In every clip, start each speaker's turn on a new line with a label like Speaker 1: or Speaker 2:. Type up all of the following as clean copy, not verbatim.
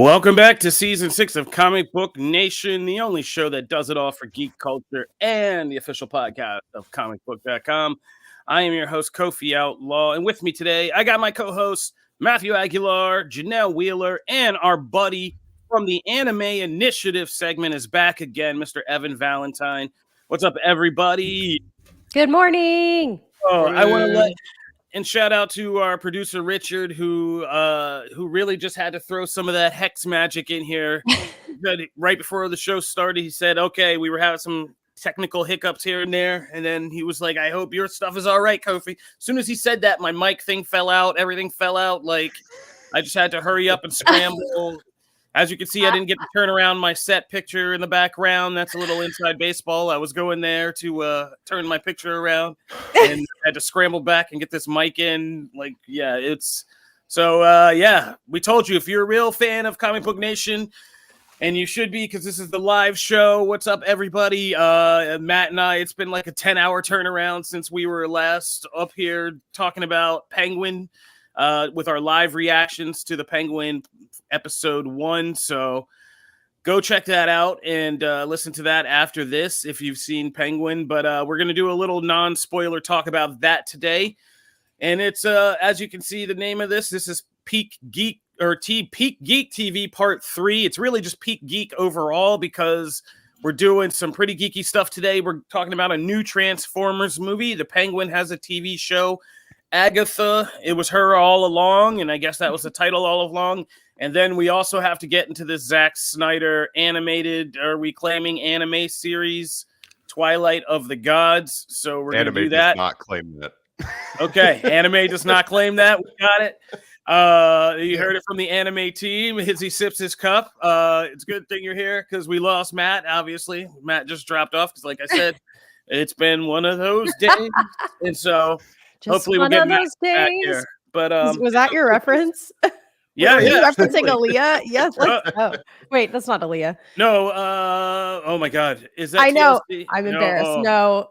Speaker 1: Welcome back to season 6 of Comic Book Nation, the only show that does it all for geek culture and the official podcast of comicbook.com. I am your host, Kofi Outlaw, and with me today, I got my co-hosts, Matthew Aguilar, Janelle Wheeler, and our buddy from the Anime Initiative segment is back again, Mr. Evan Valentine. What's up, everybody?
Speaker 2: Good morning.
Speaker 1: Oh, I want to and shout out to our producer Richard, who really just had to throw some of that hex magic in here. Right before the show started, he said, "Okay, we were having some technical hiccups here and there," and then he was like, "I hope your stuff is all right, Kofi." As soon as he said that, my mic thing fell out. Everything fell out. Like I just had to hurry up and scramble. As you can see, I didn't get to turn around my set picture in the background. That's a little inside baseball. I was going there to turn my picture around and had to scramble back and get this mic in. Like, yeah, it's so, yeah, we told you if you're a real fan of Comic Book Nation, and you should be because this is the live show. What's up, everybody? Matt and I, it's been like a 10-hour turnaround since we were last up here talking about Penguin with our live reactions to the Penguin episode 1. So go check that out and listen to that after this if you've seen Penguin. But we're going to do a little non-spoiler talk about that today. And it's, as you can see, the name of this is Peak Geek Peak Geek TV Part 3. It's really just Peak Geek overall because we're doing some pretty geeky stuff today. We're talking about a new Transformers movie. The Penguin has a TV show. Agatha, it was her all along, and I guess that was the title all along. And then we also have to get into this Zack Snyder animated, are we claiming anime series, Twilight of the Gods. So we're going to do that.
Speaker 3: Anime does not claim that.
Speaker 1: Okay, anime does not claim that. We got it. You heard it from the anime team as he sips his cup. It's a good thing you're here because we lost Matt, obviously. Matt just dropped off because, like I said, it's been one of those days. And so hopefully we'll get Matt back here. But
Speaker 2: was that your reference?
Speaker 1: Yeah,
Speaker 2: Were you
Speaker 1: yeah.
Speaker 2: referencing Aaliyah? Yes. Oh, wait, that's not Aaliyah.
Speaker 1: No. Oh my God. Is that?
Speaker 2: I know.
Speaker 1: TLC?
Speaker 2: I'm embarrassed. No.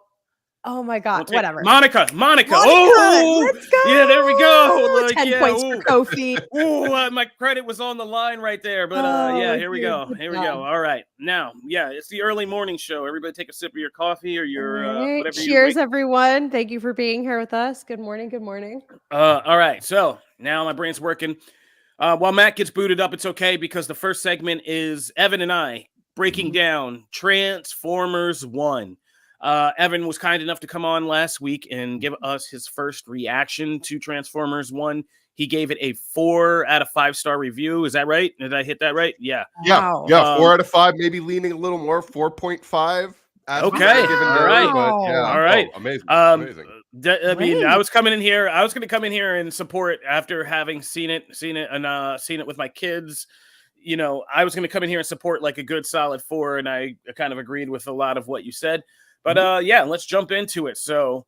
Speaker 2: Oh my God. Whatever.
Speaker 1: Monica. Oh,
Speaker 2: let's go.
Speaker 1: Yeah, there we go. Like,
Speaker 2: 10 points for Kofi.
Speaker 1: Oh, my credit was on the line right there. But yeah, here we go. Here we go. All right. Now, yeah, it's the early morning show. Everybody take a sip of your coffee or your whatever.
Speaker 2: Cheers, everyone. Thank you for being here with us. Good morning. Good morning.
Speaker 1: All right. So now my brain's working. While Matt gets booted up, it's okay because the first segment is Evan and I breaking down Transformers 1. Evan was kind enough to come on last week and give us his first reaction to Transformers 1. He gave it a 4 out of 5-star review. Is that right? Did I hit that right? Yeah.
Speaker 2: Wow.
Speaker 3: Yeah. 4 out of 5, maybe leaning a little more, 4.5.
Speaker 1: Okay. All right.
Speaker 3: But yeah,
Speaker 1: all right.
Speaker 3: Amazing. Amazing.
Speaker 1: I mean, I was coming in here. I was going to come in here and support after having seen it with my kids. You know, I was going to come in here and support like a good solid 4, and I kind of agreed with a lot of what you said. But yeah, let's jump into it. So,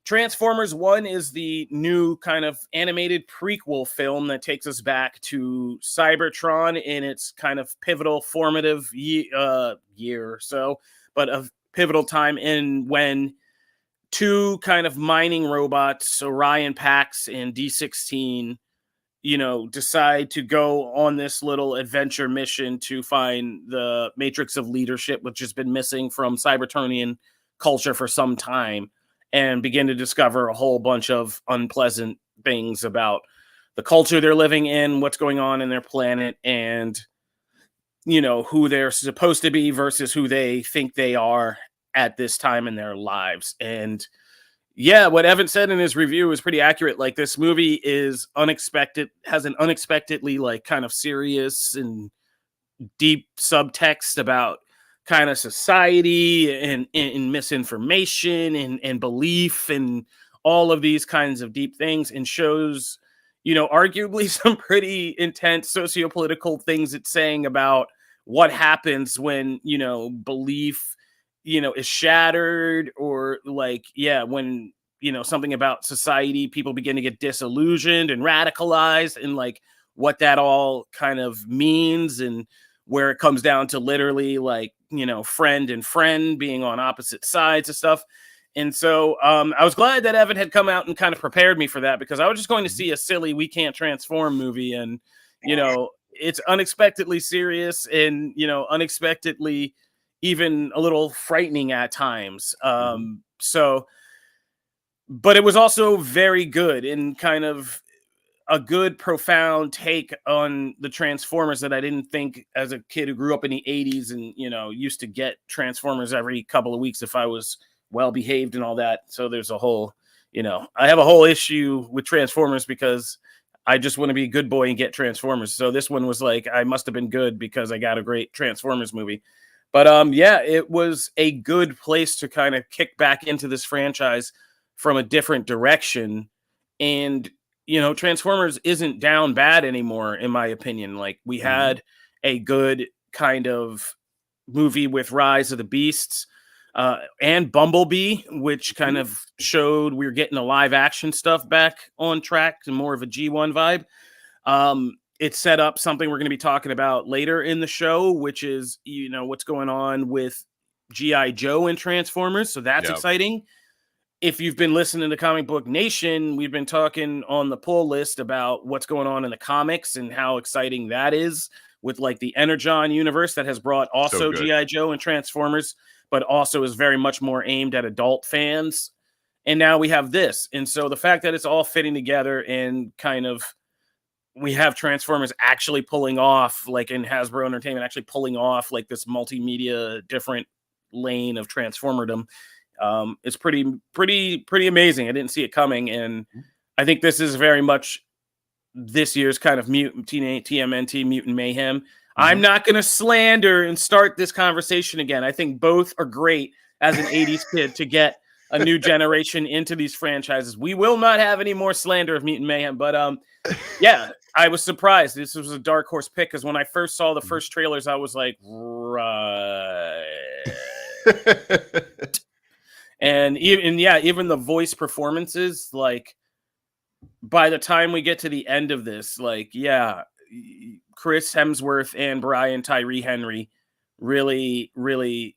Speaker 1: Transformers 1 is the new kind of animated prequel film that takes us back to Cybertron in its kind of pivotal, formative year or so, but a pivotal time in when 2 kind of mining robots, Orion Pax and D16, you know, decide to go on this little adventure mission to find the matrix of leadership, which has been missing from Cybertronian culture for some time, and begin to discover a whole bunch of unpleasant things about the culture they're living in, what's going on in their planet, and, you know, who they're supposed to be versus who they think they are at this time in their lives. And yeah, what Evan said in his review is pretty accurate. Like, this movie is unexpected, has an unexpectedly like kind of serious and deep subtext about kind of society and misinformation and belief and all of these kinds of deep things, and shows, you know, arguably some pretty intense sociopolitical things it's saying about what happens when, you know, belief, you know, is shattered, or like, yeah, when, you know, something about society, people begin to get disillusioned and radicalized, and like what that all kind of means, and where it comes down to literally like, you know, friend and friend being on opposite sides of stuff. And so I was glad that Evan had come out and kind of prepared me for that, because I was just going to see a silly We Can't Transform movie, and, you know, it's unexpectedly serious and, you know, unexpectedly even a little frightening at times. So, but it was also very good and kind of a good, profound take on the Transformers that I didn't think as a kid who grew up in the 80s and, you know, used to get Transformers every couple of weeks if I was well behaved and all that. So there's a whole, you know, I have a whole issue with Transformers because I just want to be a good boy and get Transformers. So this one was like, I must have been good because I got a great Transformers movie. But yeah, it was a good place to kind of kick back into this franchise from a different direction. And, you know, Transformers isn't down bad anymore, in my opinion. Like, we had a good kind of movie with Rise of the Beasts and Bumblebee, which kind of showed we were getting the live action stuff back on track and more of a G1 vibe. It set up something we're going to be talking about later in the show, which is, you know, what's going on with G.I. Joe and Transformers. So that's exciting. If you've been listening to Comic Book Nation, we've been talking on the pull list about what's going on in the comics and how exciting that is with like the Energon universe that has brought also G.I. Joe and Transformers, but also is very much more aimed at adult fans. And now we have this. And so the fact that it's all fitting together and kind of we have Transformers actually pulling off, like in Hasbro Entertainment, actually pulling off like this multimedia different lane of Transformerdom. It's pretty amazing. I didn't see it coming, and I think this is very much this year's kind of TMNT Mutant Mayhem. I'm not going to slander and start this conversation again. I think both are great as an 80s kid to get a new generation into these franchises. We will not have any more slander of Mutant Mayhem, but yeah, I was surprised. This was a dark horse pick because when I first saw the first trailers, I was like, right. And even the voice performances, like by the time we get to the end of this, like, yeah, Chris Hemsworth and Brian Tyree Henry really, really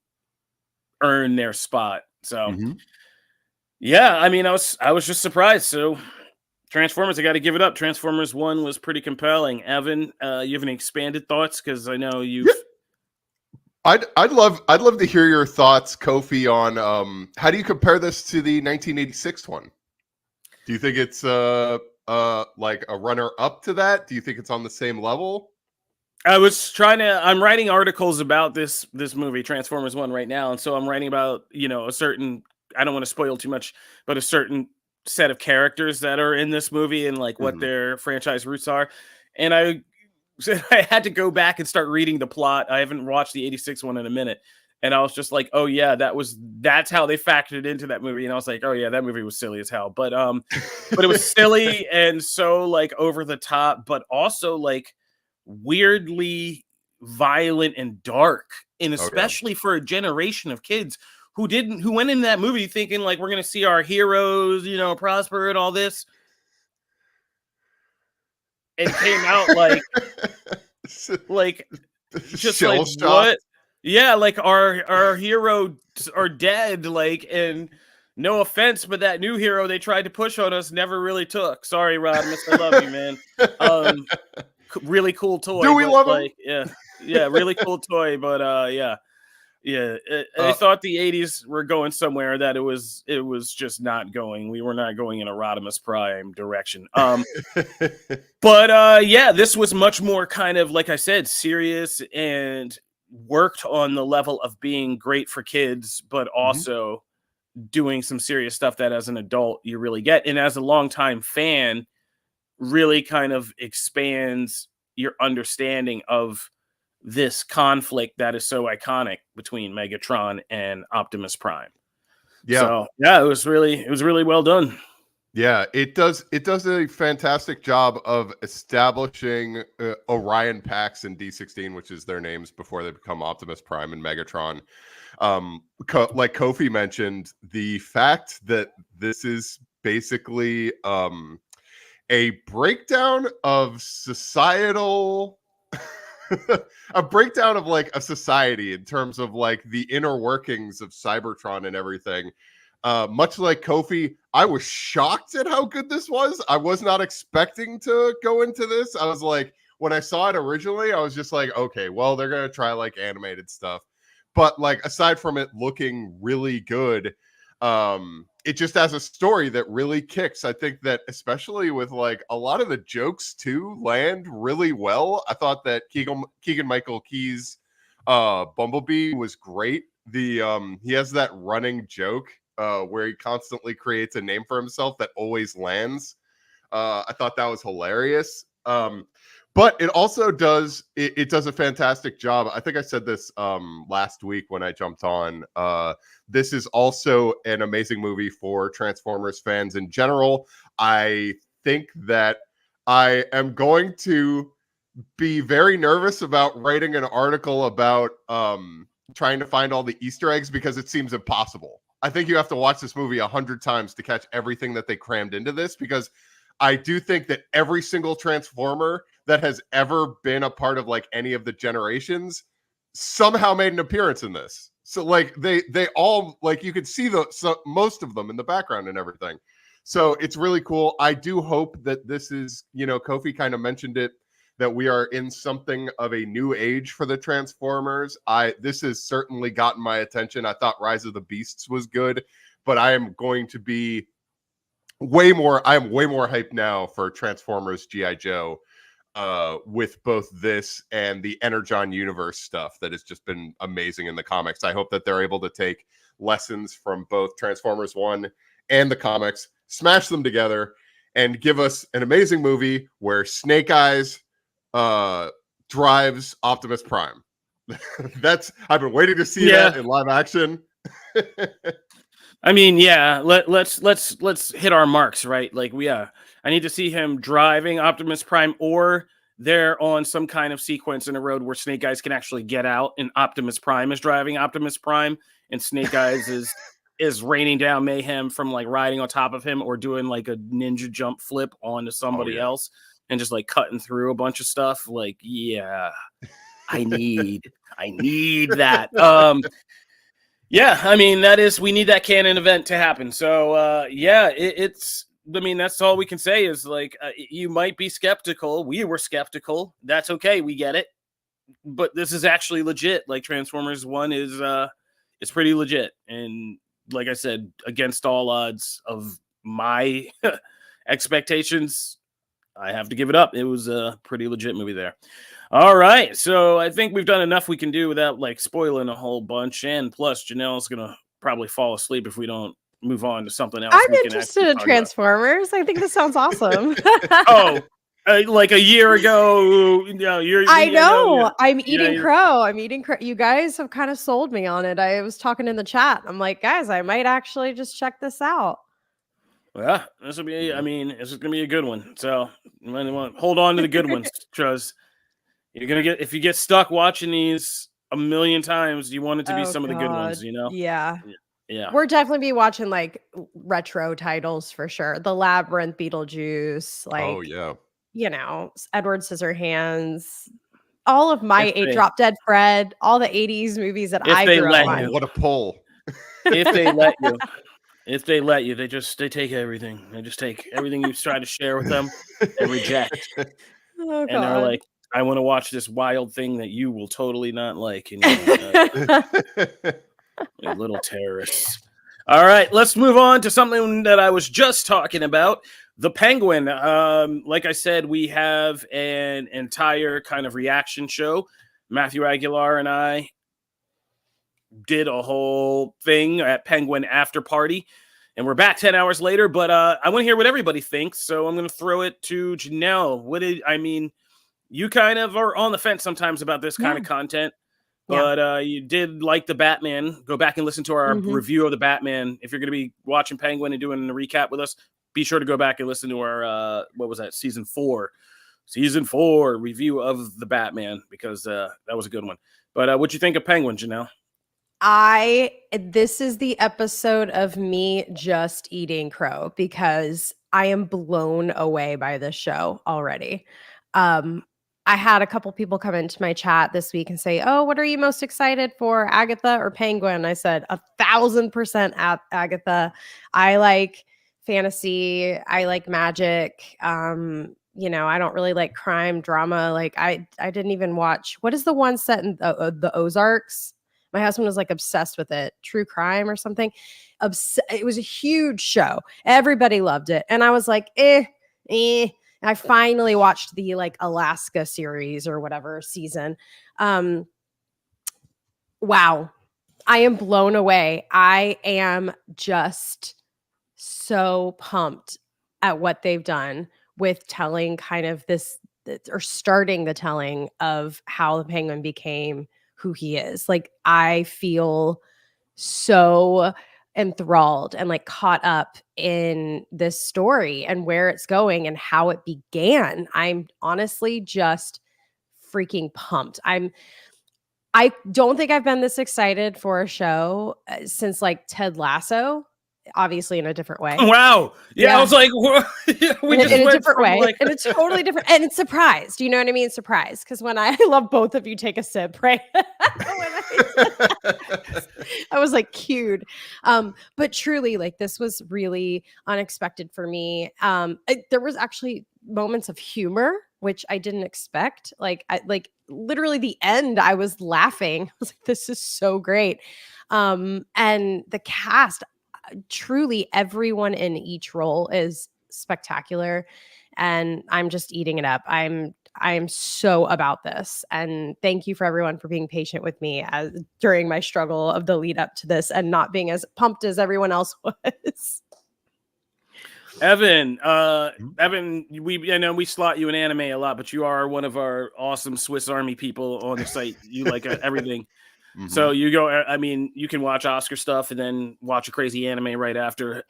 Speaker 1: earned their spot. So yeah, I mean, I was just surprised. So Transformers, I got to give it up. Transformers 1 was pretty compelling. Evan, you have any expanded thoughts? Because I know you've.
Speaker 3: I'd love to hear your thoughts, Kofi, on how do you compare this to the 1986 one? Do you think it's like a runner up to that? Do you think it's on the same level?
Speaker 1: I'm writing articles about this movie, Transformers 1, right now, and so I'm writing about, you know, a certain, I don't want to spoil too much, but a certain set of characters that are in this movie and like what their franchise roots are. And I had to go back and start reading the plot. I haven't watched the 86 one in a minute. And I was just like, oh yeah, that's how they factored into that movie. And I was like, oh yeah, that movie was silly as hell. But it was silly and so like over the top, but also like weirdly violent and dark. And especially for a generation of kids who went into that movie thinking like we're gonna see our heroes, you know, prosper and all this. It came out like just like what? Yeah, like our heroes are dead, like, and no offense, but that new hero they tried to push on us never really took. Sorry, Rodimus, I love you, man. Really cool toy.
Speaker 3: Do we love him?
Speaker 1: Yeah, really cool toy, but I thought the 80s were going somewhere that it was just not going. We were not going in a Rodimus Prime direction. But yeah, this was much more kind of, like I said, serious and worked on the level of being great for kids, but also doing some serious stuff that as an adult you really get. And as a longtime fan, really kind of expands your understanding of this conflict that is so iconic between Megatron and Optimus Prime. Yeah. So yeah, it was really well done.
Speaker 3: Yeah, it does a fantastic job of establishing Orion Pax and D16, which is their names before they become Optimus Prime and Megatron. Like Kofi mentioned, the fact that this is basically a breakdown of societal a breakdown of like a society in terms of like the inner workings of Cybertron and everything. Much like Kofi, I was shocked at how good this was. I was not expecting to go into this. I was like, when I saw it originally, I was just like, okay, well, they're gonna try like animated stuff. But like aside from it looking really good, it just has a story that really kicks. I think that especially with like a lot of the jokes too land really well. I thought that Keegan Michael Key's Bumblebee was great. He has that running joke where he constantly creates a name for himself that always lands. I thought that was hilarious. But it also does it does a fantastic job. I think I said this last week when I jumped on. This is also an amazing movie for Transformers fans in general. I think that I am going to be very nervous about writing an article about trying to find all the Easter eggs because it seems impossible. I think you have to watch this movie 100 times to catch everything that they crammed into this, because I do think that every single Transformer that has ever been a part of like any of the generations somehow made an appearance in this. So like they all, like, you could see most of them in the background and everything. So it's really cool. I do hope that this is, Kofi kind of mentioned it, that we are in something of a new age for the Transformers. This has certainly gotten my attention. I thought Rise of the Beasts was good, but I am going to be way more hyped now for Transformers G.I. Joe, with both this and the Energon universe stuff that has just been amazing in the comics. I hope that they're able to take lessons from both Transformers 1 and the comics, smash them together, and give us an amazing movie where Snake Eyes drives Optimus Prime. I've been waiting to see that in live action.
Speaker 1: I mean, yeah, let's hit our marks, right? Like, I need to see him driving Optimus Prime, or they're on some kind of sequence in a road where Snake Eyes can actually get out, and Optimus Prime is driving Optimus Prime, and Snake Eyes is raining down mayhem from like riding on top of him, or doing like a ninja jump flip onto somebody else, and just like cutting through a bunch of stuff. Like, yeah, I need that. Yeah, I mean, we need that canon event to happen. So, I mean, that's all we can say is like, you might be skeptical. We were skeptical. That's okay. We get it. But this is actually legit. Like, Transformers 1 is, it's pretty legit. And like I said, against all odds of my expectations, I have to give it up. It was a pretty legit movie there. All right, so I think we've done enough we can do without like spoiling a whole bunch. And plus, Janelle's gonna probably fall asleep if we don't move on to something else.
Speaker 2: I'm interested in Transformers. I think this sounds awesome.
Speaker 1: Like a year ago,
Speaker 2: I know. I'm eating crow. I'm eating crow. You guys have kind of sold me on it. I was talking in the chat. I'm like, guys, I might actually just check this out.
Speaker 1: Yeah, this will be. I mean, this is gonna be a good one. So you might want to hold on to the good ones, because you're gonna if you get stuck watching these a million times, you want it to be some of the good ones,
Speaker 2: Yeah.
Speaker 1: Yeah.
Speaker 2: We're definitely be watching like retro titles for sure. The Labyrinth, Beetlejuice, like Edward Scissorhands, all of my Drop Dead Fred, all the 80s movies that I grew up on.
Speaker 3: What a pull.
Speaker 1: If they let you. If they let you, they take everything. They just take everything you try to share with them and reject.
Speaker 2: Oh,
Speaker 1: and they're like, I want to watch this wild thing that you will totally not like. And you little terrorists. All right, let's move on to something that I was just talking about. The Penguin. Like I said, we have an entire kind of reaction show. Matthew Aguilar and I did a whole thing at Penguin After Party, and we're back 10 hours later, but I want to hear what everybody thinks, so I'm going to throw it to Janelle. You kind of are on the fence sometimes about this kind of content, but you did like the Batman. Go back and listen to our review of the Batman. If you're going to be watching Penguin and doing a recap with us, be sure to go back and listen to our, Season 4 review of the Batman, because that was a good one. But what'd you think of Penguin, Janelle?
Speaker 2: This is the episode of me just eating crow, because I am blown away by this show already. I had a couple people come into my chat this week and say, "Oh, what are you most excited for, Agatha or Penguin?" I said 1,000% Agatha. I like fantasy. I like magic. you know, I don't really like crime drama. Like I didn't even watch, what is the one set in the Ozarks? My husband was like obsessed with it. True Crime or something. It was a huge show. Everybody loved it. And I was like, eh. And I finally watched the like Alaska series or whatever season. Wow. I am blown away. I am just so pumped at what they've done with telling kind of this, or starting the telling of how the Penguin became who he is. Like, I feel so enthralled and like caught up in this story and where it's going and how it began. I'm honestly just freaking pumped. I don't think I've been this excited for a show since like Ted Lasso, obviously in a different way.
Speaker 1: Wow. Yeah. I was like, we just
Speaker 2: in a
Speaker 1: went
Speaker 2: different
Speaker 1: from,
Speaker 2: way.
Speaker 1: like...
Speaker 2: And it's totally different. And it's surprised. You know what I mean? Surprised. Because when I love both of you take a sip, right? I was like cued. But truly, like, this was really unexpected for me. There was actually moments of humor, which I didn't expect. Like literally the end, I was laughing. I was like, this is so great. And the cast, truly everyone in each role is spectacular, and I'm just eating it up. I'm so about this, and thank you for everyone for being patient with me during my struggle of the lead up to this and not being as pumped as everyone else was.
Speaker 1: Evan, I know we slot you in anime a lot, but you are one of our awesome Swiss Army people on the site. You like everything. Mm-hmm. So you go, I mean, you can watch Oscar stuff and then watch a crazy anime right after.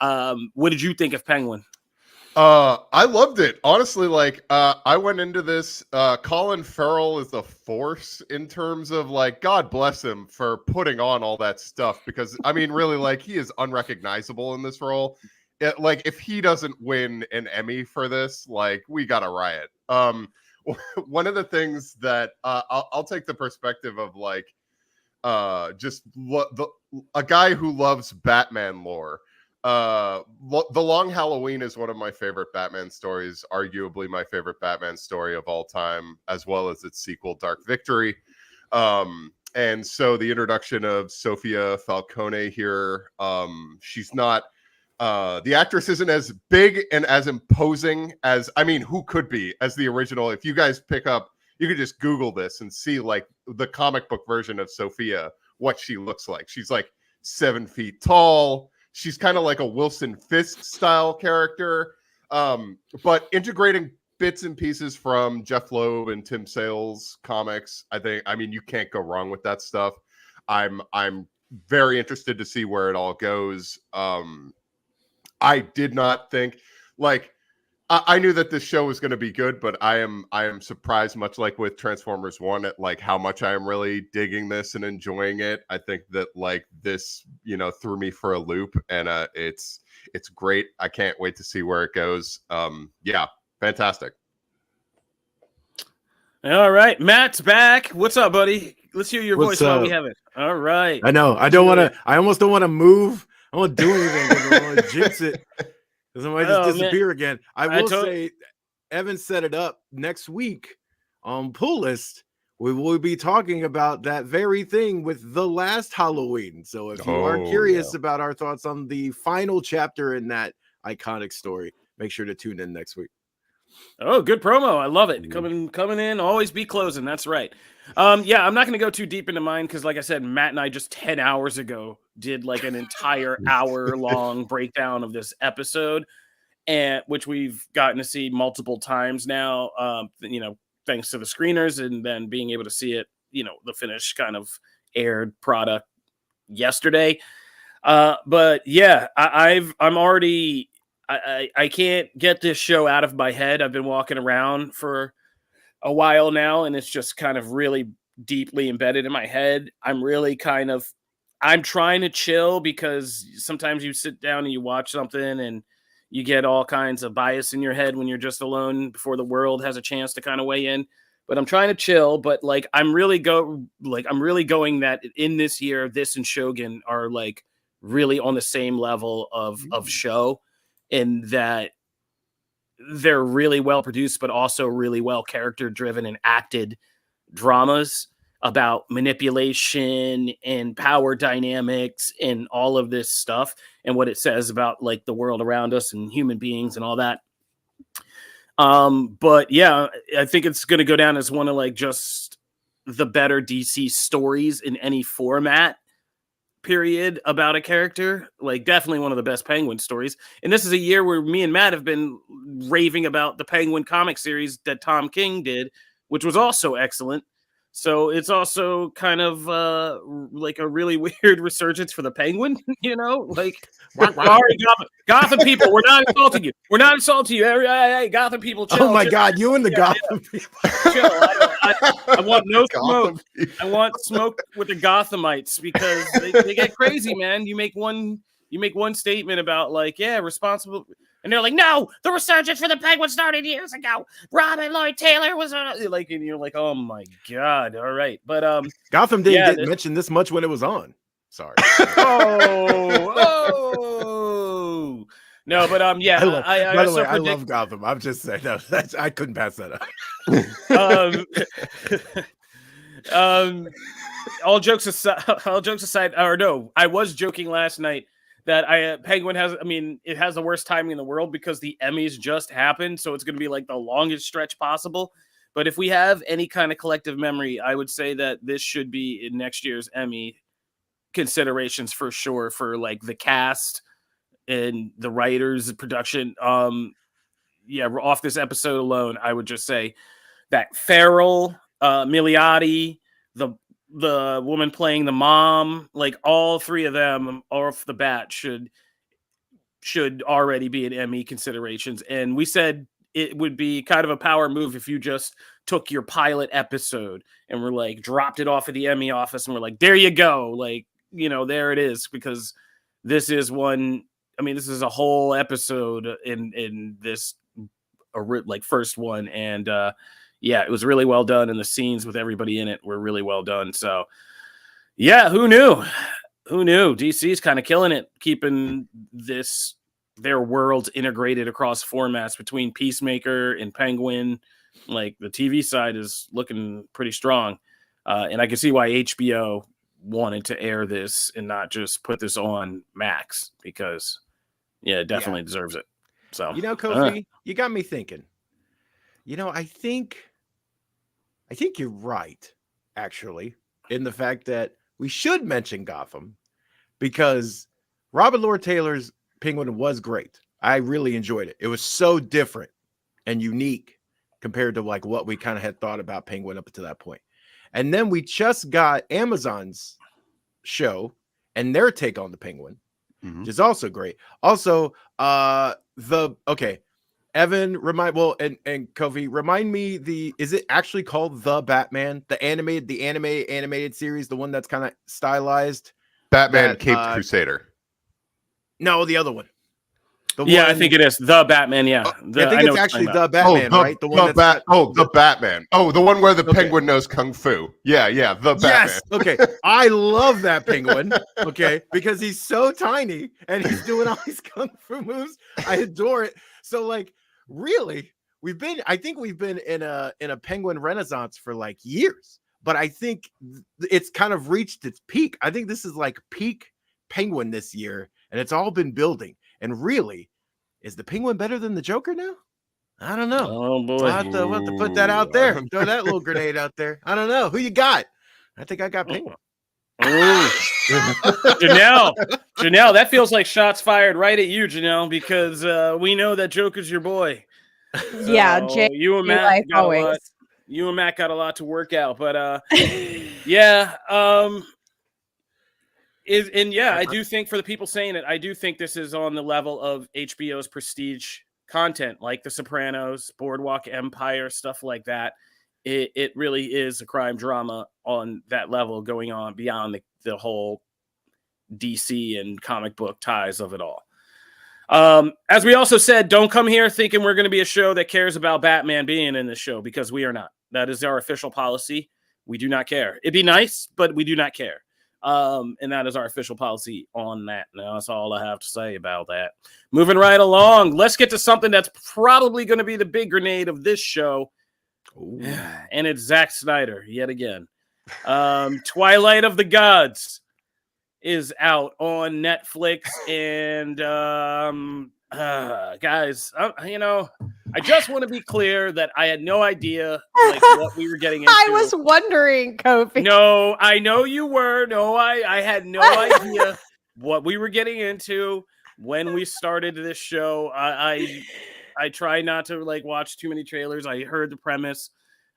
Speaker 1: What did you think of Penguin?
Speaker 3: I loved it. Honestly, like, I went into this, Colin Farrell is a force in terms of, like, God bless him for putting on all that stuff, because, I mean, really, like, he is unrecognizable in this role. Like, if he doesn't win an Emmy for this, like, we got a riot. One of the things that, I'll take the perspective of, like, just a guy who loves Batman lore. The Long Halloween is one of my favorite Batman stories, arguably my favorite Batman story of all time, as well as its sequel, Dark Victory. And so the introduction of Sofia Falcone here, she's not, the actress isn't as big and as imposing as, I mean, who could be, as the original. If you guys pick up, you could just Google this and see, like, the comic book version of Sophia, what she looks like. She's like 7 feet tall. She's kind of like a Wilson Fisk style character, but integrating bits and pieces from Jeff Loeb and Tim Sale's comics. I mean, you can't go wrong with that stuff. I'm very interested to see where it all goes. I did not think, like, I knew that this show was going to be good, but I am surprised, much like with Transformers 1, at, like, how much I am really digging this and enjoying it. I think that, like, this, you know, threw me for a loop, and it's great. I can't wait to see where it goes. Yeah, fantastic.
Speaker 1: All right, Matt's back. What's up, buddy? Let's hear your voice while we have it. All right.
Speaker 4: I know. I almost don't want to move. I don't want to do anything because I want to jinx it. Because I might just disappear again. I will say, Evan set it up next week on Pull List. We will be talking about that very thing with The Last Halloween. So if you are curious about our thoughts on the final chapter in that iconic story, make sure to tune in next week.
Speaker 1: Oh, good promo. I love it. Coming in, always be closing. That's right. Yeah, I'm not going to go too deep into mine because, like I said, Matt and I just 10 hours ago did like an entire hour-long breakdown of this episode, and which we've gotten to see multiple times now, you know, thanks to the screeners and then being able to see it, you know, the finished kind of aired product yesterday. But yeah, I'm already... I can't get this show out of my head. I've been walking around for a while now, and it's just kind of really deeply embedded in my head. I'm trying to chill because sometimes you sit down and you watch something and you get all kinds of bias in your head when you're just alone before the world has a chance to kind of weigh in. But I'm trying to chill, but like I'm really going that in this year, this and Shogun are like really on the same level of show. In that they're really well produced, but also really well character driven and acted dramas about manipulation and power dynamics and all of this stuff and what it says about like the world around us and human beings and all that. But yeah, I think it's going to go down as one of like just the better DC stories in any format, period, about a character. Like definitely one of the best Penguin stories. And this is a year where me and Matt have been raving about the Penguin comic series that Tom King did, which was also excellent. So it's also kind of like a really weird resurgence for the Penguin, you know? Like, sorry, Gotham people, we're not insulting you. We're not insulting you. Hey, Gotham people, chill.
Speaker 4: Oh my God, you and the Gotham people.
Speaker 1: Chill. I want no smoke. I want smoke with the Gothamites because they get crazy, man. You make one statement about like, yeah, responsible. And they're like, no, the resurgence for the Penguin started years ago. Robin Lloyd Taylor was like, and you're like, oh my God, all right. But
Speaker 4: Gotham didn't get mentioned this much when it was on. Sorry.
Speaker 1: oh. No, but yeah.
Speaker 4: By the way, I love Gotham. I'm just saying that I couldn't pass that
Speaker 1: up. All jokes aside, or no, I was joking last night that Penguin has, I mean, it has the worst timing in the world because the Emmys just happened. So it's going to be like the longest stretch possible. But if we have any kind of collective memory, I would say that this should be in next year's Emmy considerations for sure, for like the cast and the writers, the production. Yeah, off this episode alone, I would just say that Farrell, Milioti, the woman playing the mom, like all three of them off the bat should already be in Emmy considerations. And we said it would be kind of a power move if you just took your pilot episode and we're like dropped it off at the Emmy office and we're like, there you go. Like, you know, there it is, because this is one, I mean, this is a whole episode in this like first one. And yeah, it was really well done. And the scenes with everybody in it were really well done. So yeah, who knew? Who knew? DC's kind of killing it, keeping their worlds integrated across formats between Peacemaker and Penguin. Like the TV side is looking pretty strong. And I can see why HBO wanted to air this and not just put this on Max, because yeah, it definitely deserves it. So,
Speaker 4: you know, Kofi, you got me thinking. You know, I think you're right, actually, in the fact that we should mention Gotham, because Robert Lord Taylor's Penguin was great. I really enjoyed it. It was so different and unique compared to like what we kind of had thought about Penguin up to that point. And then we just got Amazon's show and their take on the Penguin, which is also great. Also, Evan, and Kofi, remind me, is it actually called The Batman? The animated series, the one that's kind of stylized?
Speaker 3: Batman Caped Crusader.
Speaker 4: No, the other one.
Speaker 1: I think it is The Batman. Yeah,
Speaker 4: I think it's actually The Batman, right? The one
Speaker 3: The Batman. Oh, the one where the penguin knows kung fu. Yeah, The Batman.
Speaker 4: Yes. Okay, I love that Penguin. Okay, because he's so tiny and he's doing all these kung fu moves. I adore it. So, like, really, I think we've been in a Penguin renaissance for like years. But I think it's kind of reached its peak. I think this is like peak Penguin this year, and it's all been building. And really, is the Penguin better than the Joker now? I don't know.
Speaker 1: Oh boy,
Speaker 4: we'll have to put that out there. Throw that little grenade out there. I don't know. Who you got? I think I got Penguin.
Speaker 1: Janelle, that feels like shots fired right at you, Janelle, because we know that Joker's your boy. So
Speaker 2: yeah, Jay,
Speaker 1: you and Matt got a lot to work out, but yeah. I do think, for the people saying it, I do think this is on the level of HBO's prestige content, like The Sopranos, Boardwalk Empire, stuff like that. It really is a crime drama on that level, going on beyond the whole DC and comic book ties of it all. As we also said, don't come here thinking we're going to be a show that cares about Batman being in this show, because we are not. That is our official policy. We do not care. It'd be nice, but we do not care. And that is our official policy on that. Now, that's all I have to say about that. Moving right along, let's get to something that's probably going to be the big grenade of this show. Ooh. And it's Zack Snyder yet again. Twilight of the Gods is out on Netflix, and guys, I just want to be clear that I had no idea what we were getting into.
Speaker 2: I was wondering, Kofi.
Speaker 1: No, I know you were. No, I had no idea what we were getting into when we started this show. I try not to watch too many trailers. I heard the premise.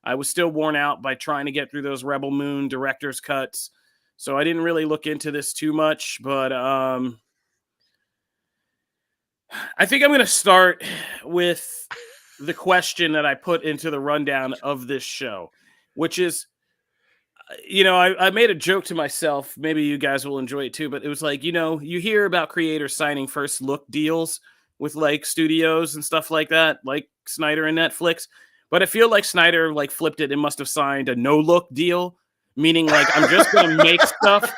Speaker 1: I was still worn out by trying to get through those Rebel Moon director's cuts. So I didn't really look into this too much, but I think I'm going to start with the question that I put into the rundown of this show, which is, I made a joke to myself. Maybe you guys will enjoy it too, but it was you hear about creators signing first look deals with studios and stuff like that, like Snyder and Netflix. But I feel like Snyder flipped it and must have signed a no look deal. Meaning, I'm just going to make stuff.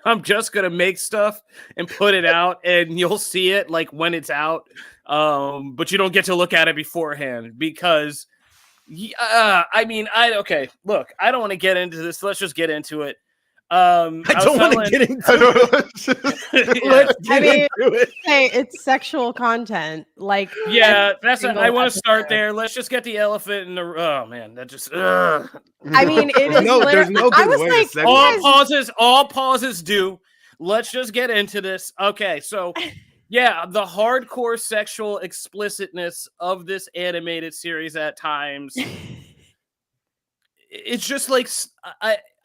Speaker 1: I'm just going to make stuff and put it out, and you'll see it, when it's out. But you don't get to look at it beforehand because, okay, look, I don't want to get into this. Let's just get into it.
Speaker 4: I don't want to get into it. Let's get into it.
Speaker 2: Hey, it's sexual content.
Speaker 1: That's it. I want to start there. Let's just get the elephant in the. Oh man, that just.
Speaker 2: I mean, it is.
Speaker 4: There's no good way to segue.
Speaker 1: All pauses do. Let's just get into this. Okay, so yeah, the hardcore sexual explicitness of this animated series at times. It's just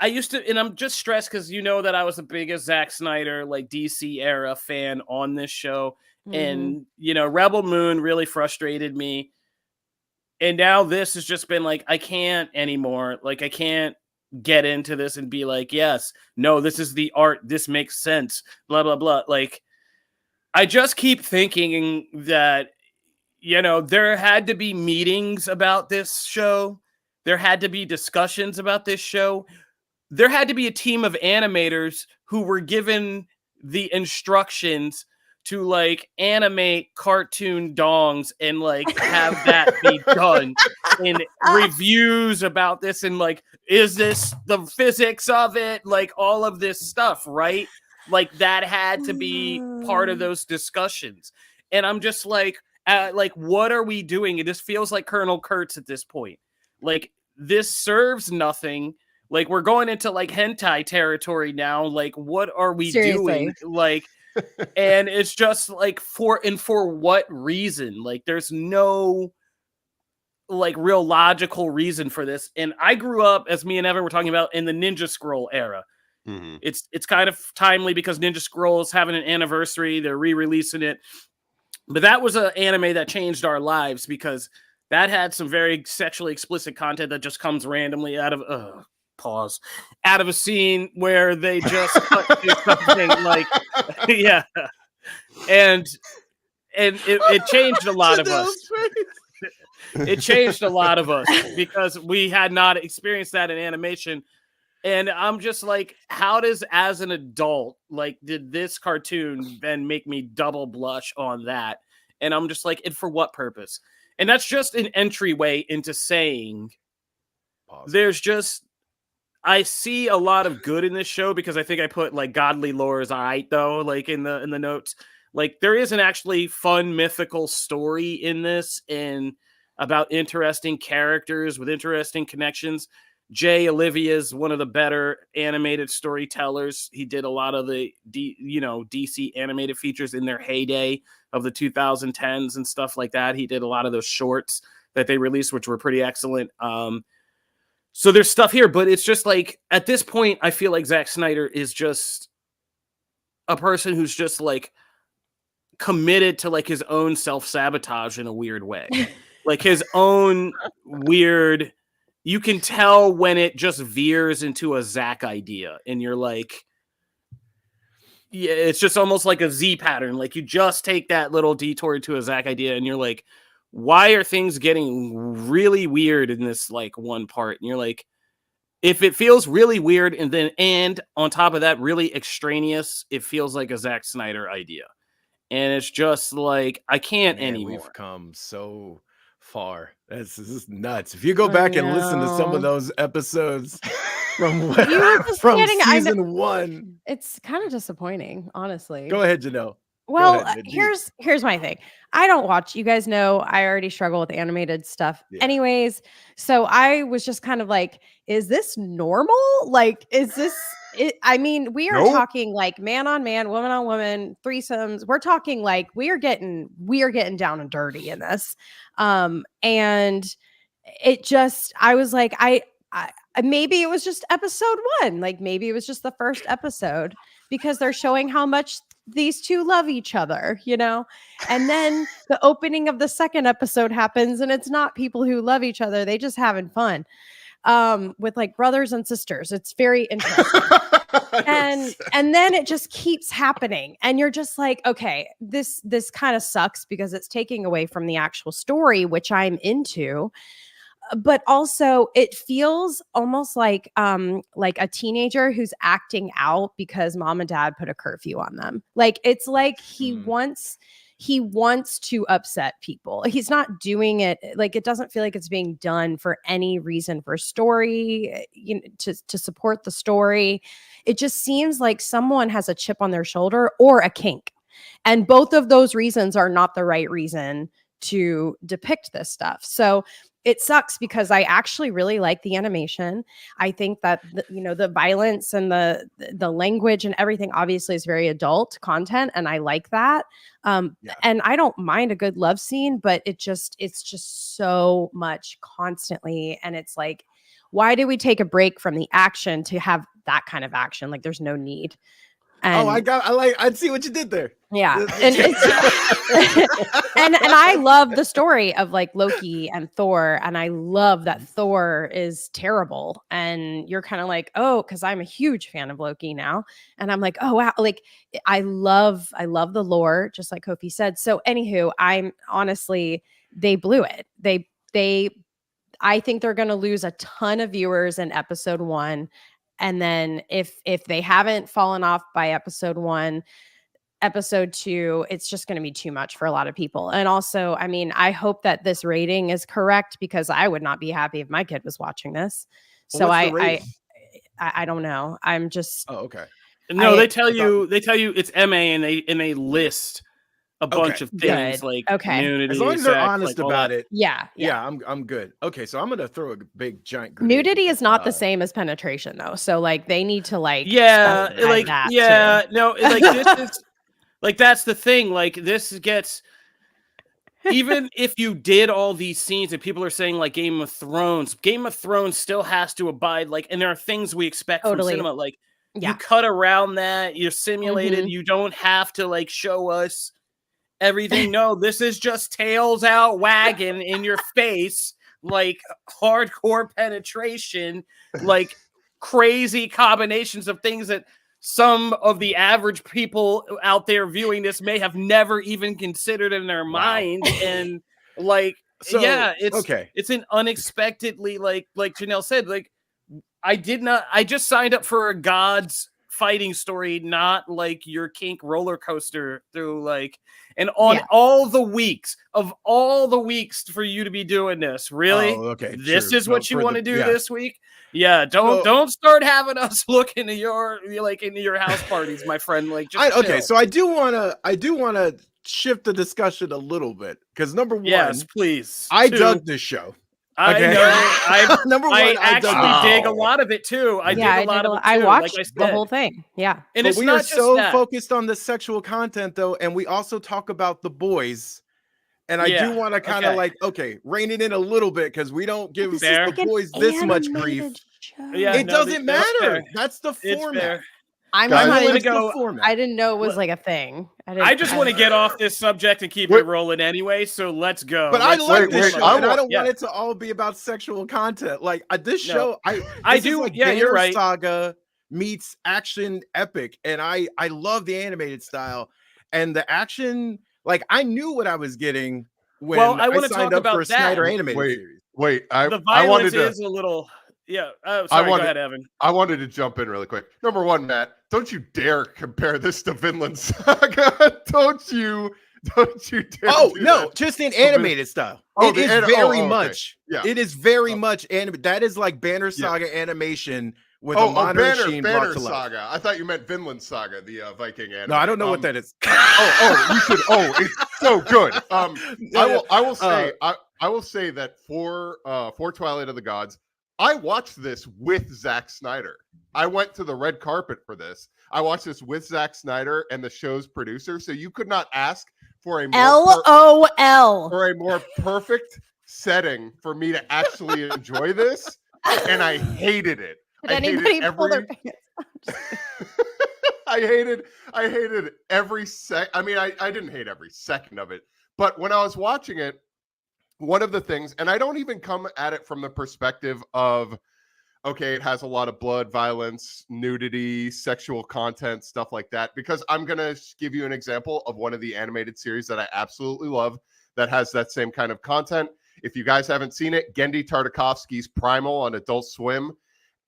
Speaker 1: I used to, and I'm just stressed because that I was the biggest Zack Snyder, DC era fan on this show. Mm-hmm. And, Rebel Moon really frustrated me. And now this has just been I can't anymore. I can't get into this and be yes, no, this is the art. This makes sense. Blah, blah, blah. I just keep thinking that, there had to be meetings about this show. There had to be discussions about this show. There had to be a team of animators who were given the instructions to animate cartoon dongs and have that be done, and reviews about this and is this the physics of it? All of this stuff, right? That had to be part of those discussions. And I'm just what are we doing? It just feels like Colonel Kurtz at this point. This serves nothing. We're going into hentai territory now. What are we doing? And it's just for what reason? There's no real logical reason for this. And I grew up, as me and Evan were talking about, in the Ninja Scroll era. Mm-hmm. It's kind of timely because Ninja Scroll is having an anniversary. They're re-releasing it. But that was an anime that changed our lives because that had some very sexually explicit content that just comes randomly out of a scene where they just cut to something yeah, and it changed a lot of us. It changed a lot of us because we had not experienced that in animation. And I'm just how does, as an adult, did this cartoon then make me double blush on that? And I'm just and for what purpose? And that's just an entryway into saying there's just, I see a lot of good in this show because I think I put godly lore is all right though, in the notes. There is an actually fun mythical story in this and about interesting characters with interesting connections. Jay Olivia is one of the better animated storytellers. He did a lot of the DC animated features in their heyday of the 2010s and stuff like that. He did a lot of those shorts that they released, which were pretty excellent. So there's stuff here, but it's just at this point, I feel like Zack Snyder is just a person who's just committed to his own self-sabotage in a weird way. His own weird, you can tell when it just veers into a Zack idea and you're yeah, it's just almost like a Z pattern. You just take that little detour to a Zack idea and you're why are things getting really weird in this one part? And you're if it feels really weird and on top of that really extraneous, it feels like a Zack Snyder idea. And it's just like, I can't anymore.
Speaker 4: We've come so far. This is nuts. If you go back and listen to some of those episodes from season 1,
Speaker 2: it's kind of disappointing, honestly.
Speaker 4: Go ahead, Janelle.
Speaker 2: Well, here's my thing. I don't watch. You guys know I already struggle with animated stuff anyways. So I was just kind of like, is this normal? Like, is this it? I mean, we are talking like man on man, woman on woman, threesomes. We're talking like we are getting down and dirty in this. And it just, I was like, I maybe it was just episode 1. Like maybe it was just the first episode because they're showing how much these two love each other, you know? And then the opening of the second episode happens and it's not people who love each other. They just having fun with like brothers and sisters. It's very interesting. and then it just keeps happening. And you're just like, okay, this kind of sucks because it's taking away from the actual story, which I'm into. But also it feels almost like a teenager who's acting out because mom and dad put a curfew on them. Like it's like he wants to upset people. He's not doing it. Like it doesn't feel like it's being done for any reason for story, you know, to support the story. It just seems like someone has a chip on their shoulder or a kink. And both of those reasons are not the right reason to depict this stuff. So it sucks because I actually really like the animation. I think that the violence and the language and everything obviously is very adult content, and I like that. And I don't mind a good love scene, but it's just so much constantly, and it's like, why do we take a break from the action to have that kind of action? Like, there's no need. And,
Speaker 4: I see what you did there.
Speaker 2: Yeah. And and I love the story of like Loki and Thor. And I love that Thor is terrible. And you're kind of like, oh, because I'm a huge fan of Loki now. And I'm like, oh wow, like I love the lore, just like Kofi said. So anywho, I'm honestly, they blew it. I think they're gonna lose a ton of viewers in episode 1. And then if they haven't fallen off by episode 1, episode 2, it's just going to be too much for a lot of people. And also, I mean, I hope that this rating is correct because I would not be happy if my kid was watching this. So I don't know. I'm just.
Speaker 4: Oh, okay.
Speaker 1: No, they tell you it's MA and they list a bunch of things like nudity.
Speaker 4: As long as they're honest about it.
Speaker 2: Yeah.
Speaker 4: I'm good. Okay, so I'm gonna throw a big giant
Speaker 2: nudity is not the same as penetration though. So like they need to like
Speaker 1: no, like this is like that's the thing. Like this gets even if you did all these scenes and people are saying like Game of Thrones still has to abide like, and there are things we expect from cinema like you cut around that, you're simulated, you don't have to like show us everything. No, this is just tails out wagging in your face, like hardcore penetration, like crazy combinations of things that some of the average people out there viewing this may have never even considered in their mind. And like, it's an unexpectedly like Janelle said, like I just signed up for a God's fighting story, not like your kink roller coaster through like, and on all the weeks for you to be doing this, really?
Speaker 4: Oh, okay.
Speaker 1: This is what you want to do this week? Yeah, don't start having us look into your house parties, my friend. Like, just
Speaker 4: so I do wanna shift the discussion a little bit because number one,
Speaker 1: yes, please.
Speaker 4: I dug this show.
Speaker 1: Okay. I know.
Speaker 4: Number one,
Speaker 1: I actually dig a lot of it too. I dig a lot of it too.
Speaker 2: I watched the whole thing. Yeah.
Speaker 1: And
Speaker 4: we are so focused on the sexual content though, and we also talk about the boys. And I do want to kind of rein it in a little bit because we don't give the boys this much grief.
Speaker 1: Yeah,
Speaker 4: it doesn't matter. That's the format.
Speaker 2: I'm going to go. I didn't know it was like a thing.
Speaker 1: I just want to get off this subject and keep it rolling anyway. So let's go.
Speaker 4: But I like this show, and I don't want it to all be about sexual content. Like this show, I do. Like you're right. Saga meets action epic, and I love the animated style and the action. Like I knew what I was getting when I want to signed up for a Snyder animated series.
Speaker 3: Wait,
Speaker 1: the violence is a little. Yeah. Sorry, go ahead, Evan.
Speaker 3: I wanted to jump in really quick. Number one, Matt, don't you dare compare this to Vinland Saga. Don't you dare.
Speaker 4: Oh, no, just in animated style. It is very much.
Speaker 3: Yeah.
Speaker 4: It is very much animated. That is like Banner Saga animation with a modern machine brought to life.
Speaker 3: Saga. I thought you meant Vinland Saga, the Viking anime.
Speaker 4: No, I don't know what that is.
Speaker 3: You should. Oh, it's so good. I will say that for Twilight of the Gods, I watched this with Zack Snyder. I went to the red carpet for this. I watched this with Zack Snyder and the show's producer. So you could not ask for a more perfect setting for me to actually enjoy this, and I hated it. I hated every sec. I mean, I didn't hate every second of it, but when I was watching it, one of the things, and I don't even come at it from the perspective of, okay, it has a lot of blood, violence, nudity, sexual content, stuff like that, because I'm going to give you an example of one of the animated series that I absolutely love that has that same kind of content. If you guys haven't seen it, Gendy Tartakovsky's Primal on Adult Swim.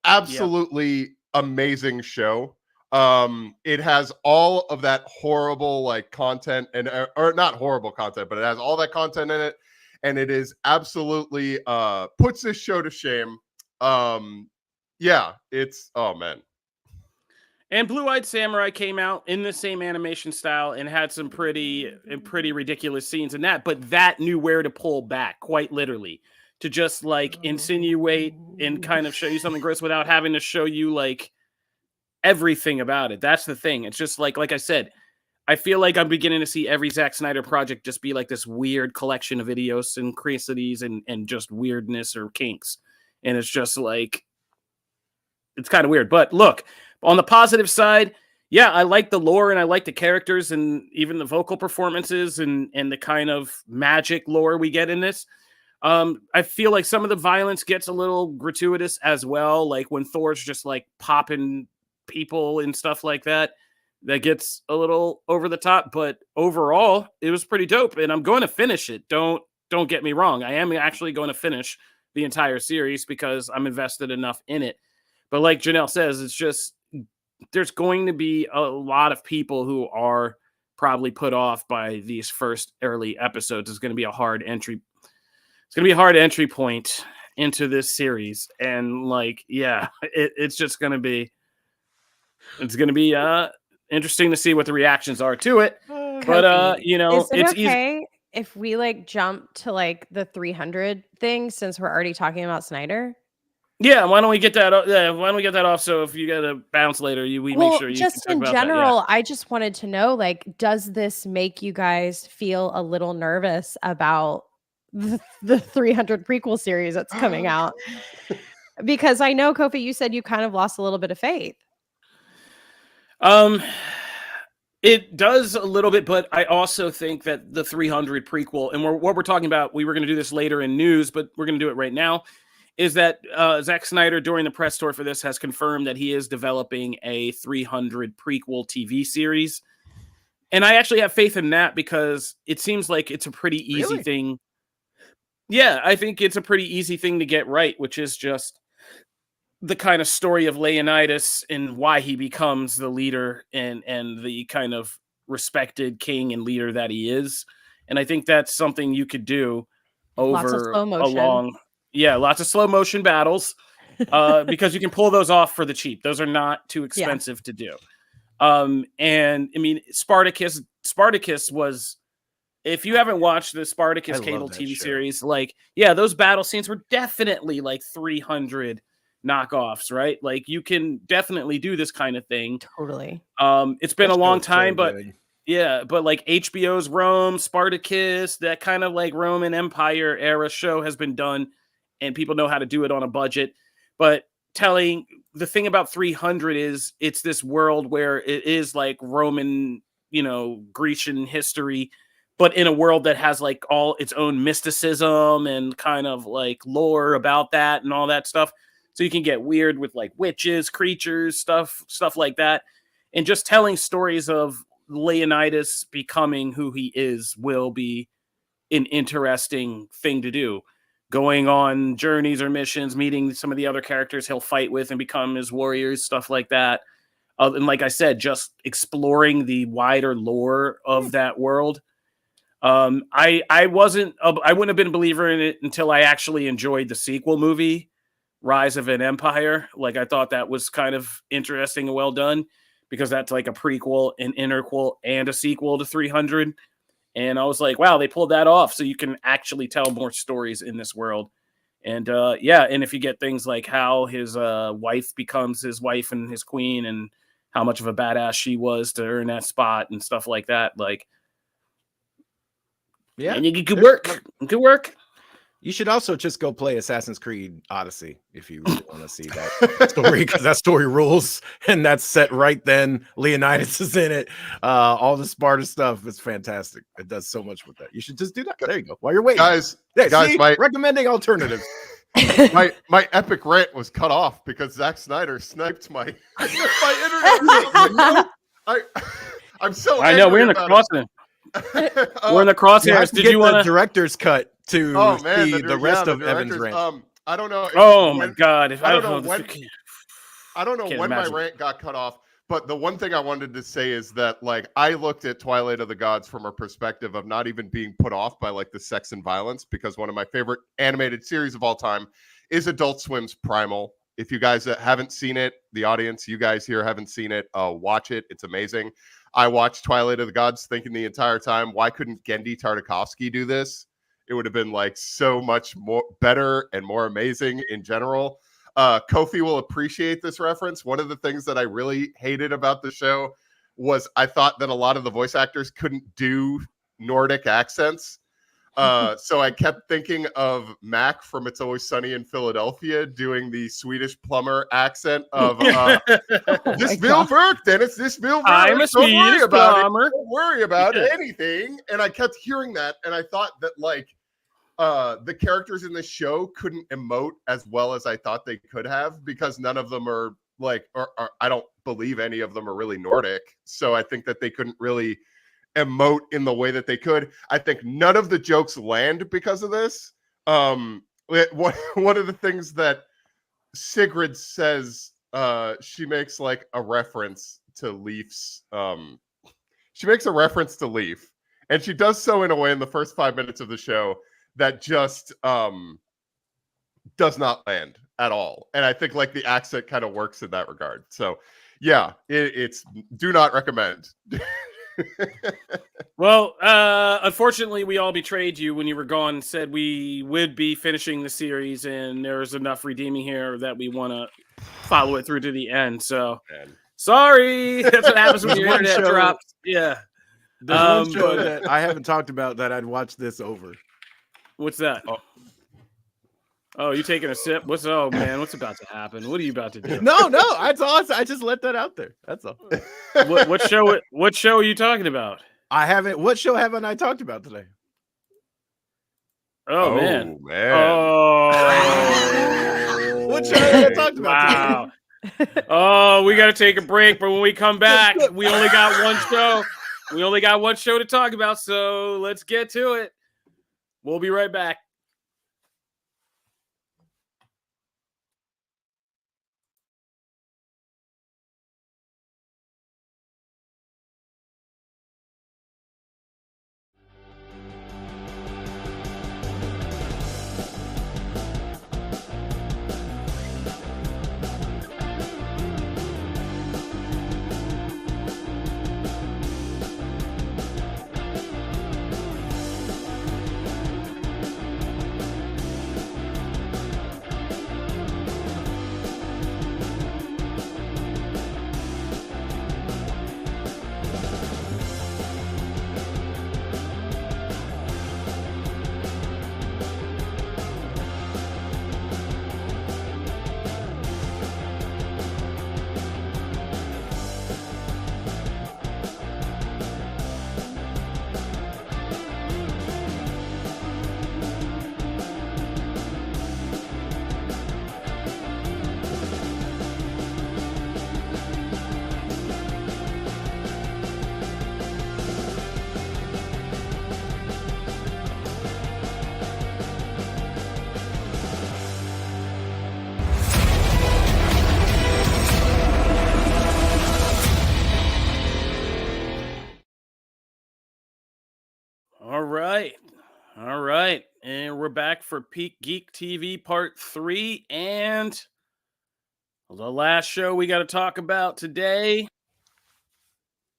Speaker 3: Absolutely amazing show. It has all of that horrible like content, and or not horrible content, but it has all that content in it. And it is absolutely puts this show to shame. Yeah, it's man.
Speaker 1: And Blue-Eyed Samurai came out in the same animation style and had some pretty ridiculous scenes in that, but that knew where to pull back, quite literally, to just like insinuate and kind of show you something gross without having to show you like everything about it. That's the thing. It's just like I said, I feel like I'm beginning to see every Zack Snyder project just be like this weird collection of idiosyncrasies and just weirdness or kinks. And it's just like, it's kind of weird. But look, on the positive side, yeah, I like the lore and I like the characters and even the vocal performances and the kind of magic lore we get in this. I feel like some of the violence gets a little gratuitous as well. Like when Thor's just like popping people and stuff like that. That gets a little over the top, but overall, it was pretty dope, and I'm going to finish it. Don't get me wrong. I am actually going to finish the entire series because I'm invested enough in it. But like Janelle says, it's just there's going to be a lot of people who are probably put off by these first early episodes. It's going to be a hard entry. It's going to be a hard entry point into this series, and like, yeah, it's just going to be. It's going to be interesting to see what the reactions are to it. But you know,
Speaker 2: is it okay if we like jump to like the 300 thing since we're already talking about Snyder?
Speaker 1: Yeah, why don't we get that? Why don't we get that off? So if you got to bounce later, make sure you
Speaker 2: just in general. I just wanted to know, like, does this make you guys feel a little nervous about the 300 prequel series that's coming out? Because I know, Kofi, you said you kind of lost a little bit of faith.
Speaker 1: It does a little bit, but I also think that the 300 prequel, and what we're talking about, we were going to do this later in news, but we're going to do it right now, is that Zack Snyder, during the press tour for this, has confirmed that he is developing a 300 prequel TV series. And I actually have faith in that because it seems like it's a pretty easy thing. Yeah, I think it's a pretty easy thing to get right, which is just the kind of story of Leonidas and why he becomes the leader and the kind of respected king and leader that he is. And I think that's something you could do over lots of slow motion battles because you can pull those off for the cheap. Those are not too expensive to do. And I mean, Spartacus was, if you haven't watched the Spartacus cable TV series, like, yeah, those battle scenes were definitely like 300 knockoffs, right? Like you can definitely do this kind of thing.
Speaker 2: Totally.
Speaker 1: It's been a long time, but yeah, but like HBO's Rome, Spartacus, that kind of like Roman Empire era show has been done and people know how to do it on a budget. But the thing about 300 is it's this world where it is like Roman, Grecian history, but in a world that has like all its own mysticism and kind of like lore about that and all that stuff. So you can get weird with like witches, creatures, stuff like that. And just telling stories of Leonidas becoming who he is will be an interesting thing to do. going on journeys or missions, meeting some of the other characters he'll fight with and become his warriors, stuff like that. And like I said, just exploring the wider lore of that world. I wouldn't have been a believer in it until I actually enjoyed the sequel movie, Rise of an Empire. Like, I thought that was kind of interesting and well done, because that's like a prequel, an interquel, and a sequel to 300. And I was like, wow, they pulled that off. So you can actually tell more stories in this world. And and if you get things like how his wife becomes his wife and his queen, and how much of a badass she was to earn that spot and stuff like that, like,
Speaker 4: yeah,
Speaker 1: and it could work. It could work.
Speaker 4: You should also just go play Assassin's Creed Odyssey if you really want to see that story, because that story rules, and that's set right then. Leonidas is in it. All the Sparta stuff is fantastic. It does so much with that. You should just do that. There you go. While you're waiting,
Speaker 3: guys,
Speaker 4: recommending alternatives.
Speaker 3: my epic rant was cut off because Zack Snyder sniped my internet. I'm so.
Speaker 1: I know we're in the crossing. We're in the crosshairs. Did you want
Speaker 4: the director's cut to see the rest of Evan's rant?
Speaker 3: I don't know.
Speaker 1: My God!
Speaker 3: I don't know when my rant got cut off. But the one thing I wanted to say is that, like, I looked at Twilight of the Gods from a perspective of not even being put off by like the sex and violence, because one of my favorite animated series of all time is Adult Swim's Primal. If you guys haven't seen it, the audience, you guys here haven't seen it, watch it. It's amazing. I watched Twilight of the Gods thinking the entire time, why couldn't Gendy Tartakovsky do this? It would have been like so much more better and more amazing in general. Kofi will appreciate this reference. One of the things that I really hated about the show was I thought that a lot of the voice actors couldn't do Nordic accents. So I kept thinking of Mac from It's Always Sunny in Philadelphia doing the Swedish plumber accent of this Bill Burke, Dennis, this Bill Burke.
Speaker 1: I'm a Swedish plumber.
Speaker 3: Don't worry about anything. And I kept hearing that, and I thought that like the characters in the show couldn't emote as well as I thought they could have, because none of them are like, or I don't believe any of them are really Nordic. So I think that they couldn't really emote in the way that they could. I think none of the jokes land because of this. One of the things that Sigrid says, she makes like a reference to Leaf's. She makes a reference to Leaf, and she does so in a way in the first 5 minutes of the show that just does not land at all. And I think like the accent kind of works in that regard. So yeah, it's do not recommend.
Speaker 1: Well, unfortunately, we all betrayed you when you were gone and said we would be finishing the series, and there's enough redeeming here that we want to follow it through to the end. So, sorry. That's what happens when your internet drops. Yeah.
Speaker 4: There's one show that I haven't talked about that I'd watch this over.
Speaker 1: What's that? Oh, you taking a sip? Oh man, what's about to happen? What are you about to do?
Speaker 4: No, that's awesome. I just let that out there. That's all.
Speaker 1: What show are you talking about?
Speaker 4: I haven't. What show haven't I talked about today?
Speaker 1: Oh man.
Speaker 4: Oh. What show have I talked about
Speaker 1: today? Oh, we got to take a break, but when we come back, we only got one show. We only got one show to talk about, so let's get to it. We'll be right back. All right. And we're back for Peak Geek TV Part 3. And the last show we got to talk about today,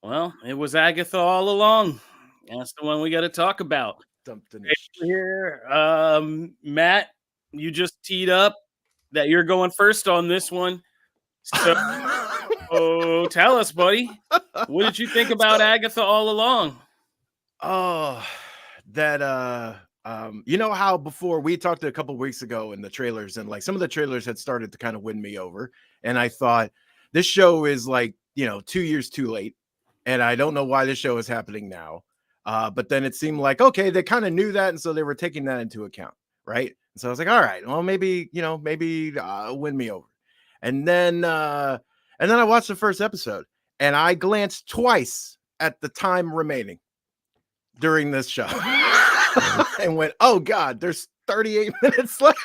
Speaker 1: well, it was Agatha All Along. That's the one we got to talk about. Here, Matt, you just teed up that you're going first on this one. So, tell us, buddy, what did you think about Agatha All Along?
Speaker 4: Oh, that you know how before we talked a couple weeks ago in the trailers, and like some of the trailers had started to kind of win me over, and I thought this show is like 2 years too late, and I don't know why this show is happening now. But then it seemed like okay, they kind of knew that, and so they were taking that into account, right? And so I was like, all right, well maybe win me over, and then I watched the first episode, and I glanced twice at the time remaining during this show and went, oh God, there's 38 minutes left.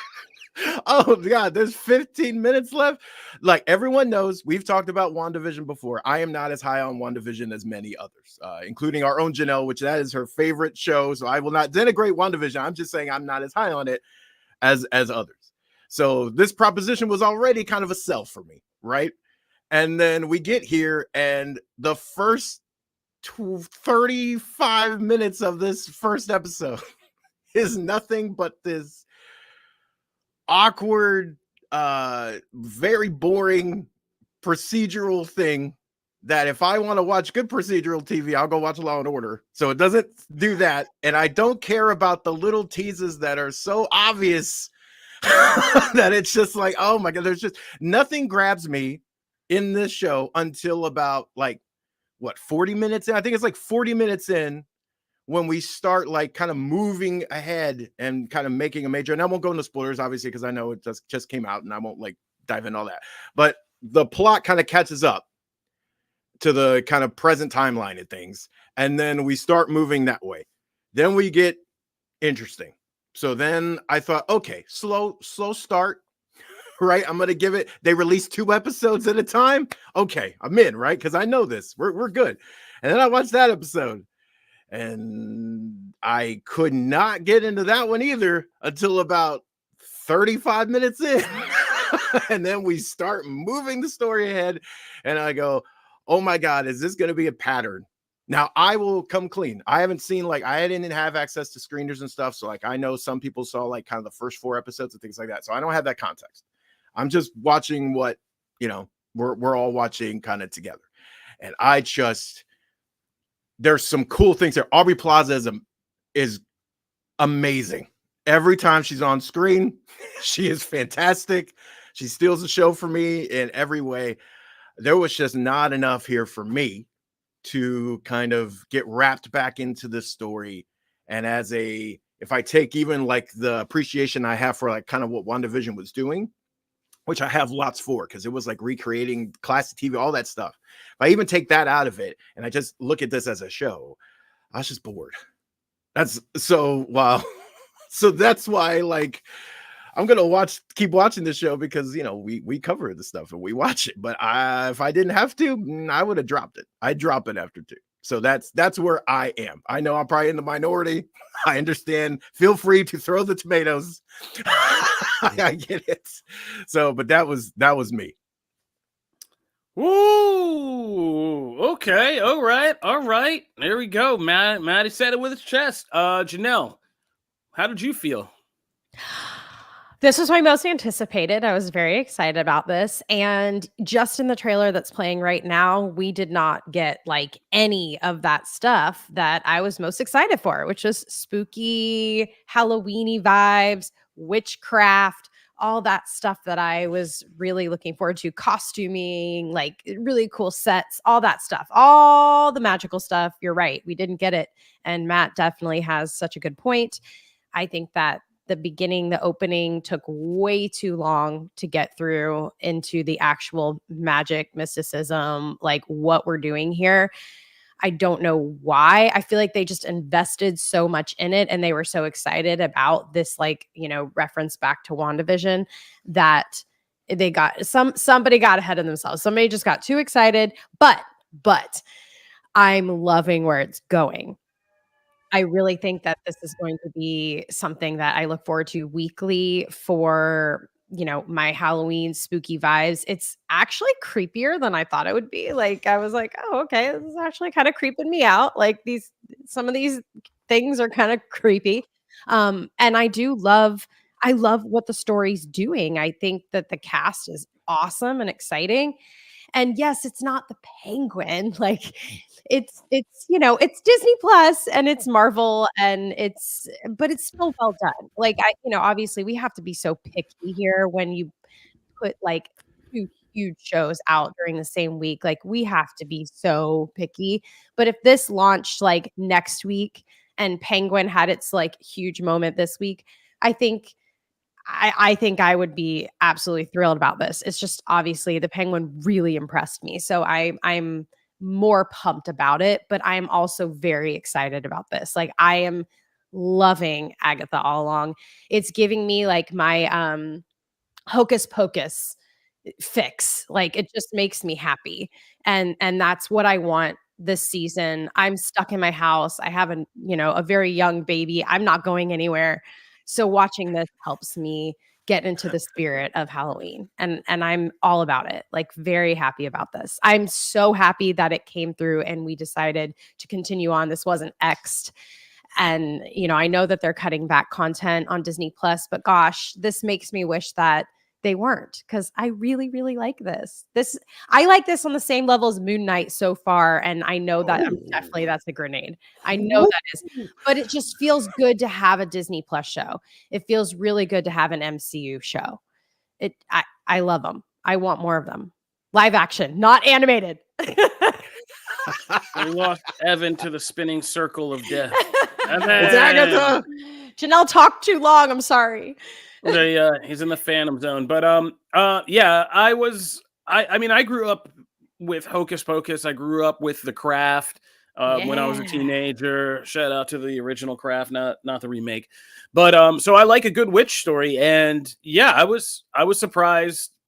Speaker 4: Oh God, there's 15 minutes left. Like everyone knows, we've talked about WandaVision before. I am not as high on WandaVision as many others, including our own Janelle, which that is her favorite show. So I will not denigrate WandaVision. I'm just saying I'm not as high on it as others. So this proposition was already kind of a sell for me, right? And then we get here, and the first 35 minutes of this first episode is nothing but this awkward, very boring procedural thing that if I want to watch good procedural TV, I'll go watch Law and Order. So it doesn't do that. And I don't care about the little teases that are so obvious that it's just like, oh my God, there's just nothing grabs me in this show until about 40 minutes in? I think it's like 40 minutes in when we start like kind of moving ahead and kind of making a major, and I won't go into spoilers obviously because I know it just came out and I won't like dive into all that, but the plot kind of catches up to the kind of present timeline of things, and then we start moving that way. Then we get interesting. So then I thought, okay, slow start. Right, I'm gonna give it. They release 2 episodes at a time. Okay, I'm in, right? Because I know this. We're good. And then I watched that episode, and I could not get into that one either until about 35 minutes in. And then we start moving the story ahead, and I go, "Oh my God, is this gonna be a pattern?" Now I will come clean. I haven't seen I didn't have access to screeners and stuff, so I know some people saw kind of the first 4 episodes and things like that. So I don't have that context. I'm just watching what, we're all watching kind of together. And there's some cool things there. Aubrey Plaza is amazing. Every time she's on screen, she is fantastic. She steals the show for me in every way. There was just not enough here for me to kind of get wrapped back into this story. And if I take even the appreciation I have for kind of what WandaVision was doing, which I have lots for, because it was recreating classic TV, all that stuff. If I even take that out of it and I just look at this as a show, I was just bored. That's so wow. So that's why I'm gonna keep watching this show because we cover the stuff and we watch it. But if I didn't have to, I would have dropped it. I'd drop it after 2. So that's where I am. I know I'm probably in the minority. I understand. Feel free to throw the tomatoes. I get it. So, but that was me.
Speaker 1: Ooh, okay, all right. There we go. Maddie said it with his chest. Janelle, how did you feel?
Speaker 2: This was my most anticipated. I was very excited about this. And just in the trailer that's playing right now, we did not get any of that stuff that I was most excited for, which was spooky, Halloween-y vibes, witchcraft, all that stuff that I was really looking forward to, costuming, really cool sets, all that stuff, all the magical stuff. You're right. We didn't get it. And Matt definitely has such a good point. I think that the opening took way too long to get through into the actual magic mysticism, what we're doing here. I don't know why. I feel like they just invested so much in it and they were so excited about this, reference back to WandaVision that they got somebody got ahead of themselves. Somebody just got too excited, but I'm loving where it's going. I really think that this is going to be something that I look forward to weekly for, my Halloween spooky vibes. It's actually creepier than I thought it would be. Like, I was like, oh, okay, this is actually kind of creeping me out. Like, some of these things are kind of creepy. And I love what the story's doing. I think that the cast is awesome and exciting. And yes, it's not the Penguin. Like, it's Disney Plus and it's Marvel but it's still well done. Like, obviously we have to be so picky here when you put like 2 huge shows out during the same week. Like, we have to be so picky. But if this launched like next week and Penguin had its like huge moment this week, I think I would be absolutely thrilled about this. It's just obviously the Penguin really impressed me. So I'm more pumped about it, but I'm also very excited about this. Like, I am loving Agatha All Along. It's giving me like my Hocus Pocus fix. Like, it just makes me happy. And that's what I want this season. I'm stuck in my house. I have a very young baby. I'm not going anywhere. So watching this helps me get into the spirit of Halloween. And I'm all about it. Like, very happy about this. I'm so happy that it came through and we decided to continue on. This wasn't X'd. And, I know that they're cutting back content on Disney Plus, but gosh, this makes me wish that they weren't, because I really, really like this. I like this on the same level as Moon Knight so far. And I know that that's a grenade. I know that is, but it just feels good to have a Disney Plus show. It feels really good to have an MCU show. I love them. I want more of them. Live action, not animated.
Speaker 1: We lost Evan to the spinning circle of death.
Speaker 4: It's Agatha.
Speaker 2: Janelle talked too long. I'm sorry.
Speaker 1: He's in the Phantom Zone, but yeah, I grew up with Hocus Pocus. I grew up with The Craft when I was a teenager. Shout out to the original Craft, not the remake. But so I like a good witch story, and yeah, I was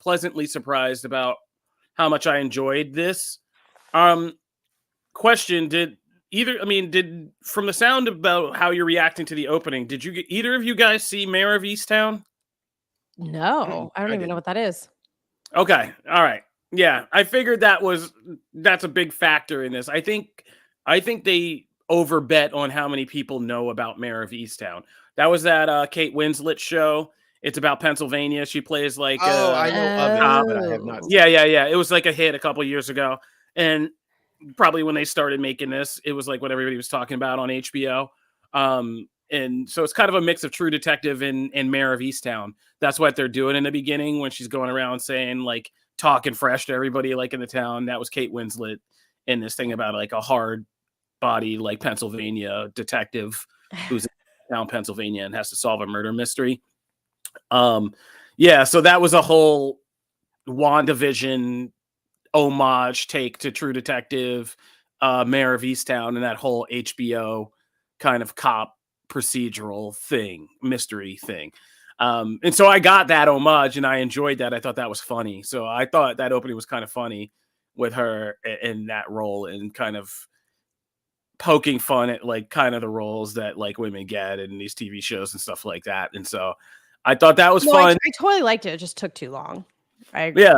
Speaker 1: pleasantly surprised about how much I enjoyed this. Question: did from the sound about how you're reacting to the opening, did either of you guys see Mayor of Easttown?
Speaker 2: No, I don't even know what that is.
Speaker 1: Okay. All right. Yeah. I figured that's a big factor in this. I think they overbet on how many people know about Mayor of Easttown. That was that Kate Winslet show. It's about Pennsylvania. She plays like
Speaker 4: I know of it, but I have not seen it.
Speaker 1: Yeah. It was like a hit a couple years ago. And probably when they started making this, it was like what everybody was talking about on HBO. And so it's kind of a mix of True Detective and Mayor of Easttown. That's what they're doing in the beginning when she's going around saying, like, talking fresh to everybody, like, in the town. That was Kate Winslet in this thing about, like, a hard body, like, Pennsylvania detective who's in town, Pennsylvania, and has to solve a murder mystery. Yeah, so that was a whole WandaVision homage take to True Detective, Mayor of Easttown, and that whole HBO kind of cop procedural thing, mystery thing. And so I got that homage and I enjoyed that. I thought that was funny. So I thought that opening was kind of funny with her in that role and kind of poking fun at like kind of the roles that like women get in these TV shows and stuff like that. And so I thought that was fun.
Speaker 2: I totally liked it. It just took too long.
Speaker 1: Yeah,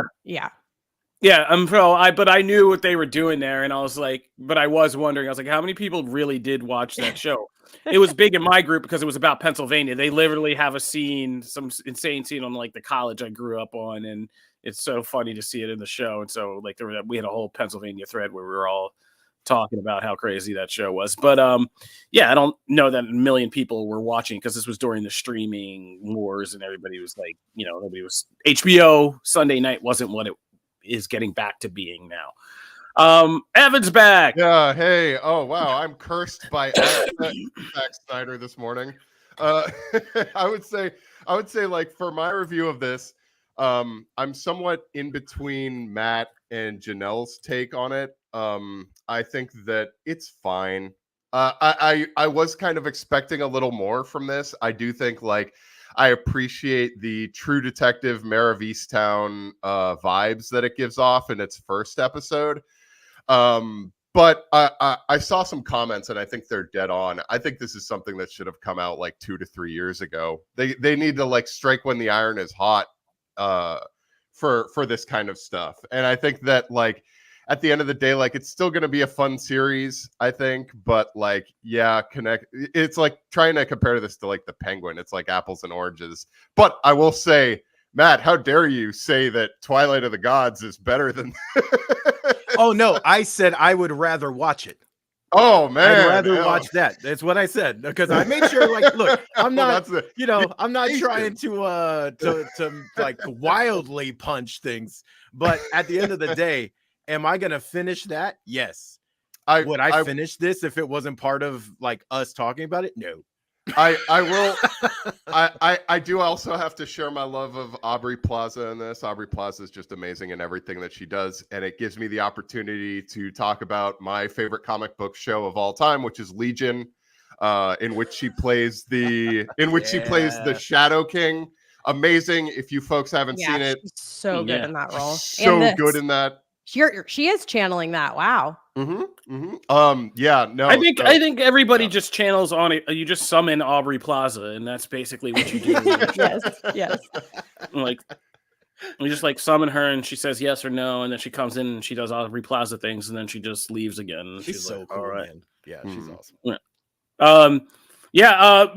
Speaker 1: but I knew what they were doing there, and I was like, but I was wondering, I was like, how many people really did watch that show? It was big in my group because it was about Pennsylvania. They literally have a scene, some insane scene on like the college I grew up on, and it's so funny to see it in the show. And so like we had a whole Pennsylvania thread where we were all talking about how crazy that show was. But yeah, I don't know that a million people were watching because this was during the streaming wars, and everybody was like, nobody was HBO Sunday night wasn't what it is getting back to being now. Evan's back.
Speaker 3: Yeah. Hey. Oh wow. I'm cursed by Zack Snyder this morning. I would say like for my review of this, I'm somewhat in between Matt and Janelle's take on it. I think that it's fine. I was kind of expecting a little more from this. I do think like I appreciate the True Detective Mayor of Easttown vibes that it gives off in its first episode. But But I saw some comments, and I think they're dead on. I think this is something that should have come out like 2 to 3 years ago. They need to like strike when the iron is hot for this kind of stuff. And I think that like at the end of the day, like it's still going to be a fun series, I think. But like, yeah, it's like trying to compare this to like the Penguin. It's like apples and oranges. But I will say, Matt, how dare you say that Twilight of the Gods is better than
Speaker 4: Oh no, I said I would rather watch it.
Speaker 3: Oh man,
Speaker 4: I'd rather watch that. That's what I said, because I made sure, like, look, I'm not, I'm not trying to like wildly punch things, but at the end of the day, am I gonna finish that? Yes. Would I finish this if it wasn't part of like us talking about it? No.
Speaker 3: I will. I do also have to share my love of Aubrey Plaza in this. Aubrey Plaza is just amazing in everything that she does, and it gives me the opportunity to talk about my favorite comic book show of all time, which is Legion, in which she plays the Shadow King. Amazing. If you folks haven't seen it,
Speaker 2: she's so good in that role.
Speaker 3: So good in that.
Speaker 2: She is channeling that. Wow.
Speaker 3: Yeah, no.
Speaker 1: I think everybody just channels on it. You just summon Aubrey Plaza, and that's basically what you do.
Speaker 2: Yes.
Speaker 1: Like we just like summon her, and she says yes or no, and then she comes in and she does Aubrey Plaza things, and then she just leaves again. And
Speaker 4: she's so
Speaker 1: like,
Speaker 4: cool,
Speaker 1: all right,
Speaker 4: man. Yeah, she's awesome.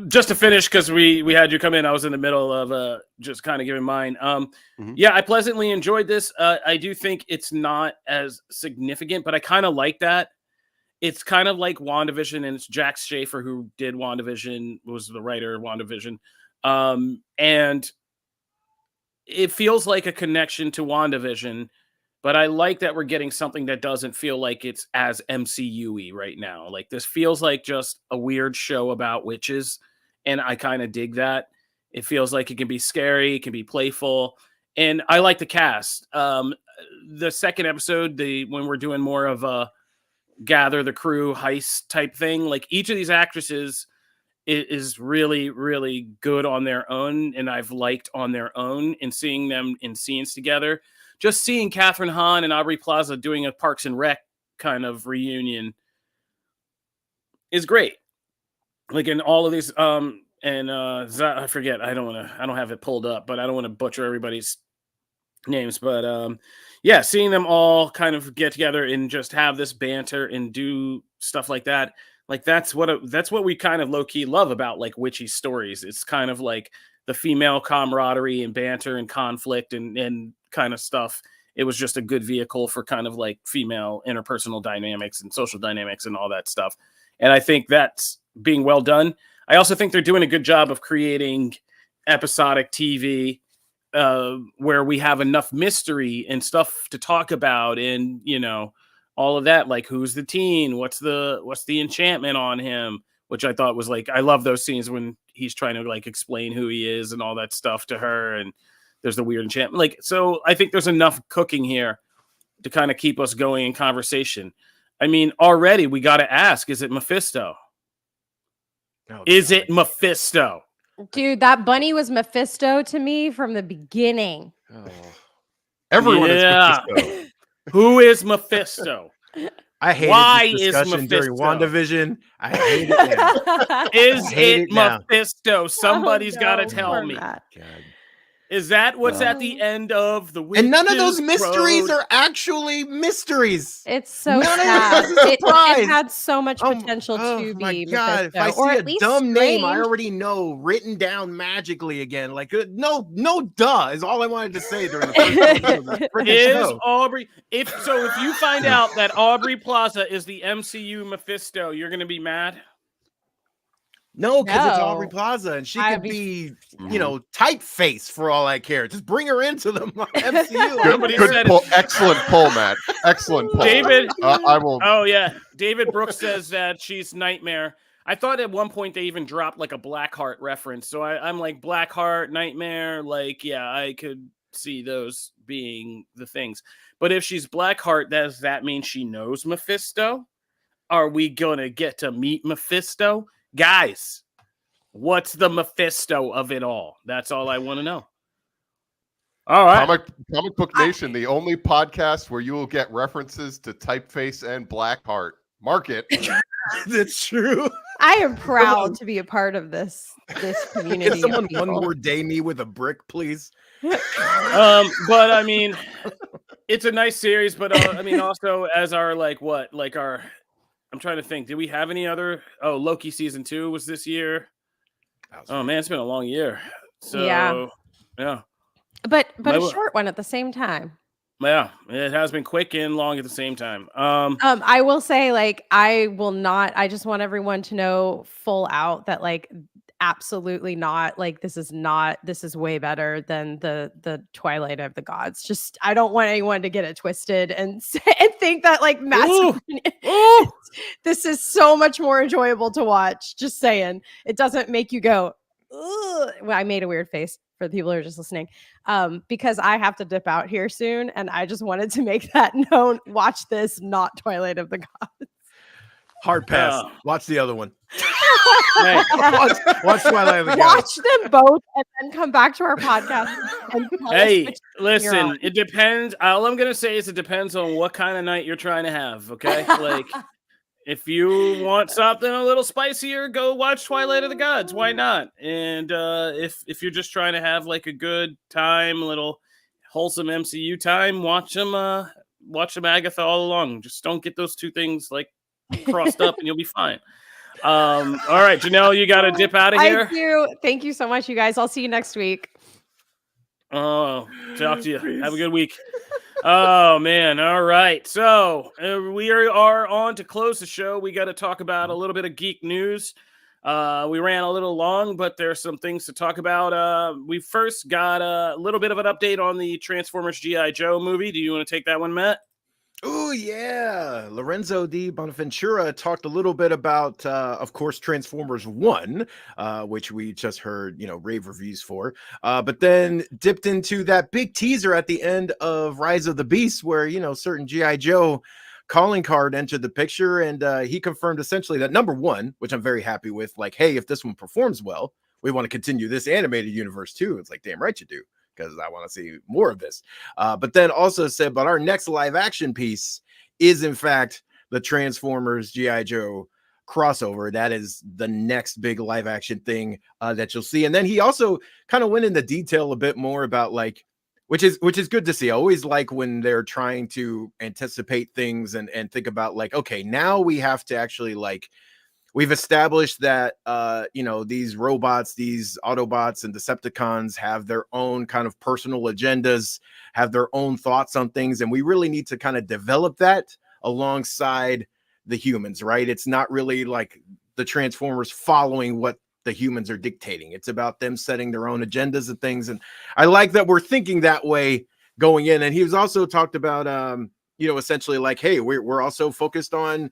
Speaker 1: Just to finish, because we had you come in, I was in the middle of just kind of giving mine. Yeah, I pleasantly enjoyed this. I do think it's not as significant, but I kind of like that. It's kind of like WandaVision, and it's Jack Schaefer who did WandaVision, was the writer of WandaVision. And it feels like a connection to WandaVision, but I like that we're getting something that doesn't feel like it's as MCU-y right now. Like this feels like just a weird show about witches, and I kind of dig that. It feels like it can be scary, it can be playful, and I like the cast. The second episode, when we're doing more of a gather the crew heist type thing, like each of these actresses is really, really good on their own, and I've liked on their own, and seeing them in scenes together. Just seeing Catherine Hahn and Aubrey Plaza doing a Parks and Rec kind of reunion is great. Like in all of these, I forget, I don't have it pulled up, but I don't want to butcher everybody's names. But yeah, seeing them all kind of get together and just have this banter and do stuff like that. Like that's what we kind of low key love about like witchy stories. It's kind of like the female camaraderie and banter and conflict and kind of stuff. It was just a good vehicle for kind of like female interpersonal dynamics and social dynamics and all that stuff. And I think that's being well done. I also think they're doing a good job of creating episodic TV where we have enough mystery and stuff to talk about, and all of that, like who's the teen, what's the enchantment on him, which I thought was like, I love those scenes when he's trying to like explain who he is and all that stuff to her, and there's the weird enchantment. Like, so I think there's enough cooking here to kind of keep us going in conversation. I mean, already we got to ask, is it Mephisto? Oh, is it Mephisto?
Speaker 2: Dude, that bunny was Mephisto to me from the beginning.
Speaker 3: Oh. Everyone is Mephisto.
Speaker 1: Who is Mephisto?
Speaker 4: I hated this discussion during WandaVision. I hate it now.
Speaker 1: Is it Mephisto? Somebody's got to tell me. God. Is that what's at the end of the
Speaker 4: And none of those mysteries are actually mysteries.
Speaker 2: It's so sad. It had so much potential to be
Speaker 4: God.
Speaker 2: Mephisto.
Speaker 4: If I see a dumb name I already know written down magically again, like no duh is all I wanted to say during the first episode of the freaking show.
Speaker 1: Aubrey, if you find out that Aubrey Plaza is the MCU Mephisto, you're gonna be mad?
Speaker 4: No, because it's Aubrey Plaza, and she could be, typeface for all I care. Just bring her into the MCU.
Speaker 3: Good pull. Excellent pull, Matt. Excellent pull.
Speaker 1: David,
Speaker 3: I will.
Speaker 1: Oh yeah, David Brooks says that she's Nightmare. I thought at one point they even dropped like a Blackheart reference, so I'm like Blackheart, Nightmare. Like, yeah, I could see those being the things. But if she's Blackheart, does that mean she knows Mephisto? Are we gonna get to meet Mephisto? Guys, what's the Mephisto of it all? That's all I want to know. All right.
Speaker 3: Comic Book Nation, the only podcast where you will get references to Typeface and Blackheart. Mark it.
Speaker 4: That's true.
Speaker 2: I am proud to be a part of this community.
Speaker 4: Can someone one more day me with a brick, please?
Speaker 1: But I mean, it's a nice series, but I mean, also as our I'm trying to think. Did we have any other? Oh, Loki season 2 was this year. Oh man, it's been a long year. So yeah.
Speaker 2: But a short one at the same time.
Speaker 1: Yeah, it has been quick and long at the same time.
Speaker 2: I will say, like, I just want everyone to know full out that, like, absolutely not, like, this is way better than the Twilight of the Gods. Just, I don't want anyone to get it twisted and think that, like, this is so much more enjoyable to watch. Just saying, it doesn't make you go, ugh. Well, I made a weird face for the people who are just listening, because I have to dip out here soon, and I just wanted to make that known. Watch this, not Twilight of the Gods.
Speaker 4: Hard pass. Watch the other one. watch Twilight of the Gods.
Speaker 2: Watch them both, and then come back to our podcast. And
Speaker 1: hey, listen, it depends. All I'm gonna say is it depends on what kind of night you're trying to have. Okay, like. If you want something a little spicier, go watch Twilight of the Gods. Why not? And if you're just trying to have like a good time, a little wholesome MCU time, watch them Agatha All Along. Just don't get those two things like crossed up, and you'll be fine. All right, Janelle, you got to dip out of here.
Speaker 2: I do. Thank you so much, you guys. I'll see you next week.
Speaker 1: Oh, talk to you. Have a good week. Oh man. All right. So we are on to close the show. We got to talk about a little bit of geek news. We ran a little long, but there's some things to talk about. We first got a little bit of an update on the Transformers G.I. Joe movie. Do you want to take that one, Matt?
Speaker 4: Oh, yeah. Lorenzo Di Bonaventura talked a little bit about, of course, Transformers 1, which we just heard, rave reviews for, but then dipped into that big teaser at the end of Rise of the Beast where, certain G.I. Joe calling card entered the picture. And he confirmed essentially that number one, which I'm very happy with, like, hey, if this one performs well, we want to continue this animated universe too. It's like, damn right you do, because I want to see more of this. But then also said, but our next live action piece is in fact the Transformers G.I. Joe crossover. That is the next big live action thing that you'll see. And then he also kind of went into detail a bit more about like, which is good to see. I always like when they're trying to anticipate things and think about like, okay, now we have to actually like, we've established that, these robots, these Autobots and Decepticons have their own kind of personal agendas, have their own thoughts on things. And we really need to kind of develop that alongside the humans, right? It's not really like the Transformers following what the humans are dictating. It's about them setting their own agendas and things. And I like that we're thinking that way going in. And he was also talked about, essentially like, hey, we're also focused on,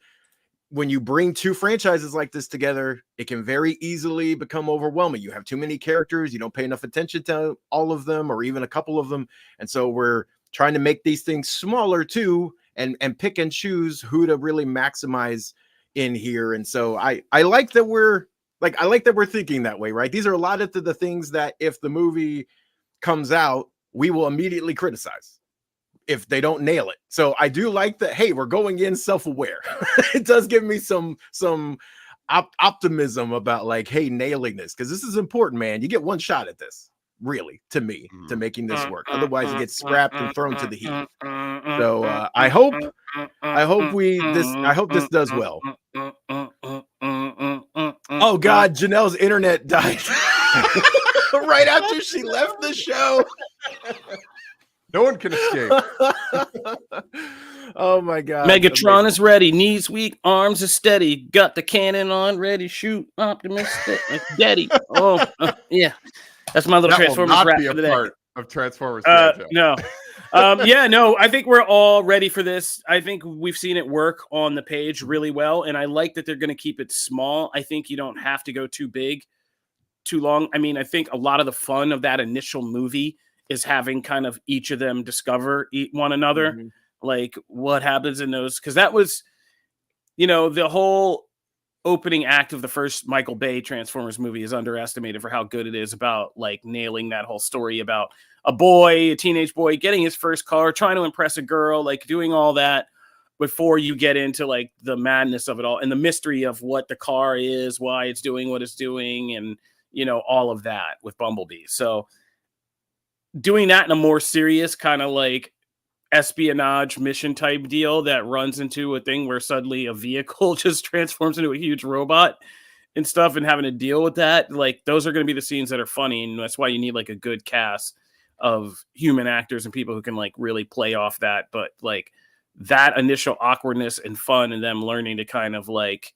Speaker 4: when you bring two franchises like this together, it can very easily become overwhelming. You have too many characters. You don't pay enough attention to all of them or even a couple of them. And so we're trying to make these things smaller too, and pick and choose who to really maximize in here. And so I like that we're thinking that way, right? These are a lot of the things that if the movie comes out, we will immediately criticize if they don't nail it. So I do like that. Hey, we're going in self-aware. It does give me some optimism about like, hey, nailing this, because this is important, man. You get one shot at this, really, to me, to making this work. Otherwise, it gets scrapped and thrown to the heat. So I hope this does well. Oh God, Janelle's internet died right after she left the show.
Speaker 3: No one can escape.
Speaker 4: Oh my God.
Speaker 1: Megatron is ready. Knees weak, arms are steady. Got the cannon on, ready to shoot. Optimus Daddy. Oh, yeah. That's my little Transformers rap for the day. Part
Speaker 3: of Transformers.
Speaker 1: No. No, I think we're all ready for this. I think we've seen it work on the page really well, and I like that they're going to keep it small. I think you don't have to go too big, too long. I mean, I think a lot of the fun of that initial movie is having kind of each of them discover one another, like what happens in those. Because that was, the whole opening act of the first Michael Bay Transformers movie is underestimated for how good it is about like nailing that whole story about a teenage boy, getting his first car, trying to impress a girl, like doing all that before you get into like the madness of it all and the mystery of what the car is, why it's doing what it's doing, and all of that with Bumblebee. So doing that in a more serious kind of like espionage mission type deal that runs into a thing where suddenly a vehicle just transforms into a huge robot and stuff, and having to deal with that, like those are going to be the scenes that are funny, and that's why you need like a good cast of human actors and people who can like really play off that. But like that initial awkwardness and fun, and them learning to kind of like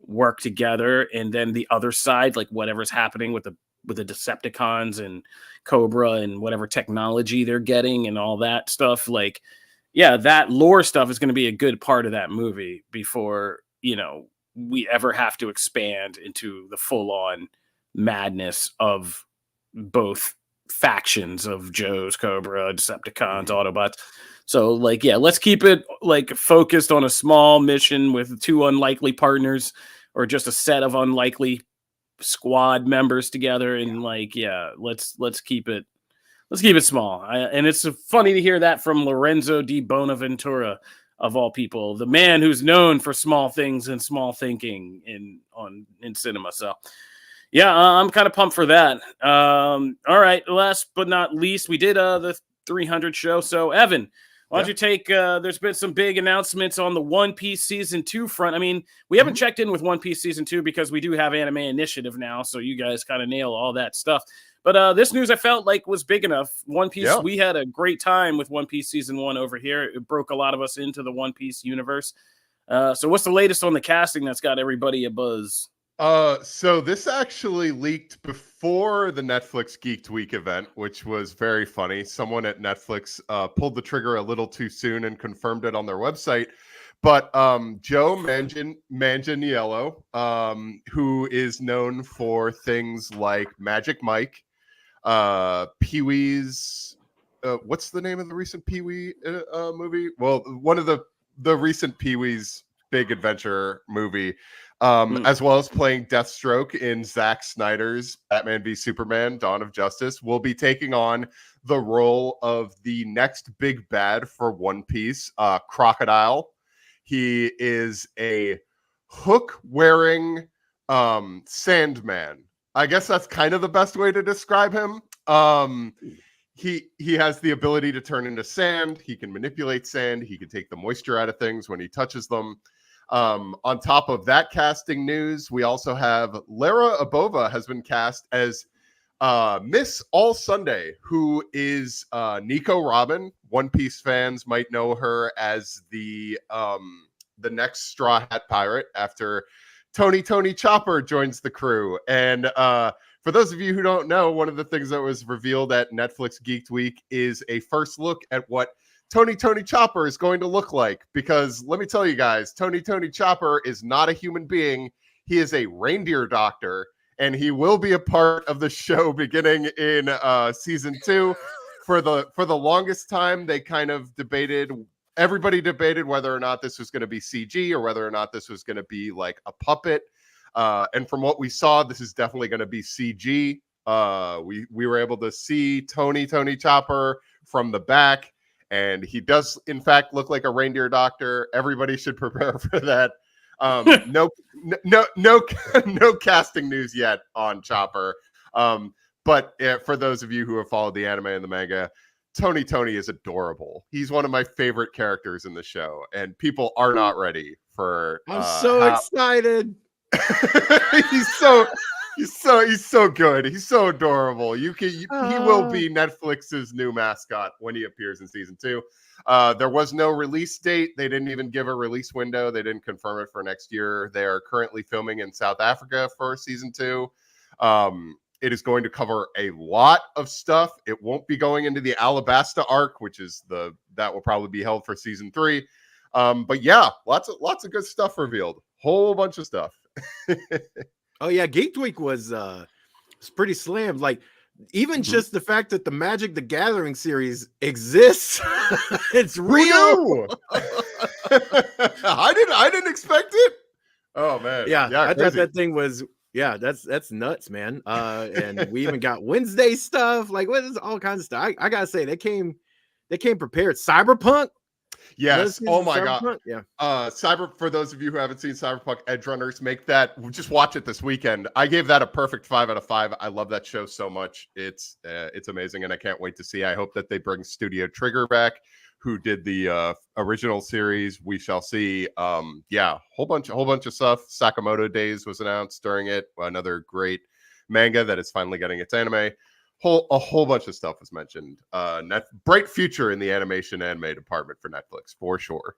Speaker 1: work together, and then the other side, like whatever's happening with the Decepticons and Cobra and whatever technology they're getting and all that stuff, like that lore stuff is going to be a good part of that movie before we ever have to expand into the full-on madness of both factions of Joes, Cobra, Decepticons, Autobots. So like, let's keep it like focused on a small mission with 2 unlikely partners, or just a set of unlikely squad members together, and like, let's keep it small. And it's funny to hear that from Lorenzo di Bonaventura, of all people, the man who's known for small things and small thinking in cinema. So I'm kind of pumped for that. All right, last but not least, we did the 300 show. So Evan, why don't you take there's been some big announcements on the One Piece season 2 front. I mean, we haven't checked in with One Piece season 2 because we do have Anime Initiative now, so you guys kind of nail all that stuff. But this news I felt like was big enough. One Piece, we had a great time with One Piece season 1 over here. It broke a lot of us into the One Piece universe. So what's the latest on the casting that's got everybody a buzz?
Speaker 3: So this actually leaked before the Netflix Geeked Week event, which was very funny. Someone at Netflix pulled the trigger a little too soon and confirmed it on their website. But Joe Manganiello, who is known for things like Magic Mike, Pee-wee's, what's the name of the recent Pee-wee movie? Well, one of the recent Pee-wee's Big Adventure movie, as well as playing Deathstroke in Zack Snyder's Batman v Superman: Dawn of Justice, will be taking on the role of the next big bad for One Piece, Crocodile. He is a hook-wearing Sandman. I guess that's kind of the best way to describe him. He has the ability to turn into sand. He can manipulate sand. He can take the moisture out of things when he touches them. On top of that casting news, we also have Lara Abova has been cast as Miss All Sunday, who is Nico Robin. One Piece fans might know her as the next Straw Hat Pirate after Tony Chopper joins the crew. And for those of you who don't know, one of the things that was revealed at Netflix Geeked Week is a first look at what Tony Chopper is going to look like. Because let me tell you guys, Tony Chopper is not a human being. He is a reindeer doctor, and he will be a part of the show beginning in season 2. For the longest time, they kind of everybody debated whether or not this was going to be CG or whether or not this was going to be like a puppet. And from what we saw, this is definitely going to be CG. We were able to see Tony Chopper from the back, and he does in fact look like a reindeer doctor. Everybody should prepare for that. No casting news yet on Chopper. But for those of you who have followed the anime and the manga, Tony is adorable. He's one of my favorite characters in the show, and people are not ready for.
Speaker 4: I'm so excited.
Speaker 3: He's so good. He's so adorable. He will be Netflix's new mascot when he appears in season 2. There was no release date. They didn't even give a release window. They didn't confirm it for next year. They are currently filming in South Africa for season 2. It is going to cover a lot of stuff. It won't be going into the Alabasta arc, which is that will probably be held for season 3. But yeah, lots of good stuff revealed. Whole bunch of stuff.
Speaker 4: Oh yeah, Geek Week was pretty slammed. Like even just the fact that the Magic the Gathering series exists, it's real.
Speaker 3: I didn't expect it. Oh man,
Speaker 4: yeah, I thought that thing was Yeah, that's nuts, man. And we even got Wednesday stuff. Like, what is all kinds of stuff? I gotta say, they came prepared. Cyberpunk.
Speaker 3: Yes. Oh my God.
Speaker 4: Yeah.
Speaker 3: For those of you who haven't seen Cyberpunk Edge Runners, just watch it this weekend. I gave that a perfect 5 out of 5. I love that show so much. It's amazing, and I can't wait to see. I hope that they bring Studio Trigger back, who did the original series. We shall see. Yeah, whole bunch of stuff. Sakamoto Days was announced during it. Another great manga that is finally getting its anime. A whole bunch of stuff was mentioned. Bright future in the animation anime department for Netflix, for sure.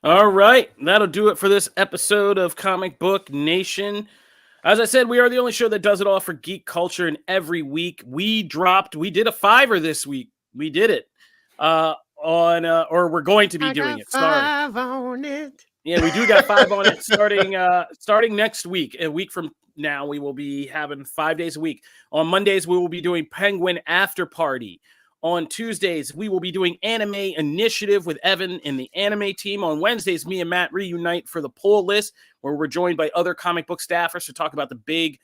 Speaker 1: All right, that'll do it for this episode of Comic Book Nation. As I said, we are the only show that does it all for geek culture, and every week we did a 5er this week. We did it or we're going to be doing it.
Speaker 4: 5 on it.
Speaker 1: Yeah, we do got 5 on it starting next week. A week from now, we will be having 5 days a week. On Mondays, we will be doing Penguin After Party. On Tuesdays, we will be doing Anime Initiative with Evan and the anime team. On Wednesdays, me and Matt reunite for the pull list, where we're joined by other comic book staffers to talk about the big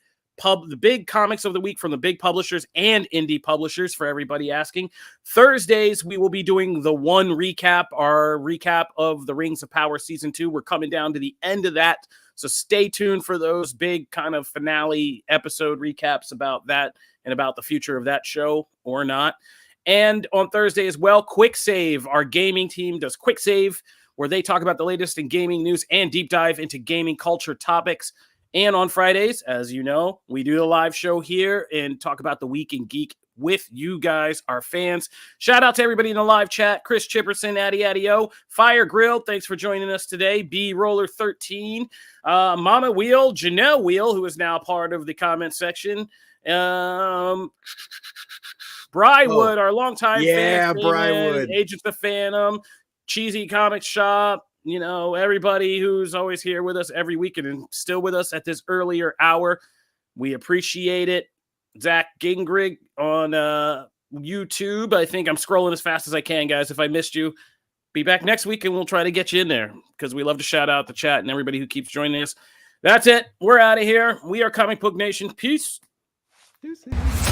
Speaker 1: comics of the week from the big publishers and indie publishers, for everybody asking. Thursdays, we will be doing the one recap, our recap of the Rings of Power Season 2. We're coming down to the end of that, so stay tuned for those big kind of finale episode recaps about that and about the future of that show or not. And on Thursday as well, Quick Save. Our gaming team does Quick Save, where they talk about the latest in gaming news and deep dive into gaming culture topics. And on Fridays, as you know, we do a live show here and talk about the week in geek with you guys, our fans. Shout out to everybody in the live chat. Chris Chipperson, Addy-O, Fire Grill, thanks for joining us today. B Roller 13, Mama Wheel, Janelle Wheel, who is now part of the comment section. Brywood, our longtime fan.
Speaker 4: Brywood.
Speaker 1: Agents of Phantom, Cheesy Comic Shop. You know, everybody who's always here with us every weekend and still with us at this earlier hour. We appreciate it. Zach Gingrich on YouTube. I think I'm scrolling as fast as I can, guys. If I missed you, be back next week and we'll try to get you in there, because we love to shout out the chat and everybody who keeps joining us. That's it. We're out of here. We are Comic Book Nation. Peace.
Speaker 4: Deuces.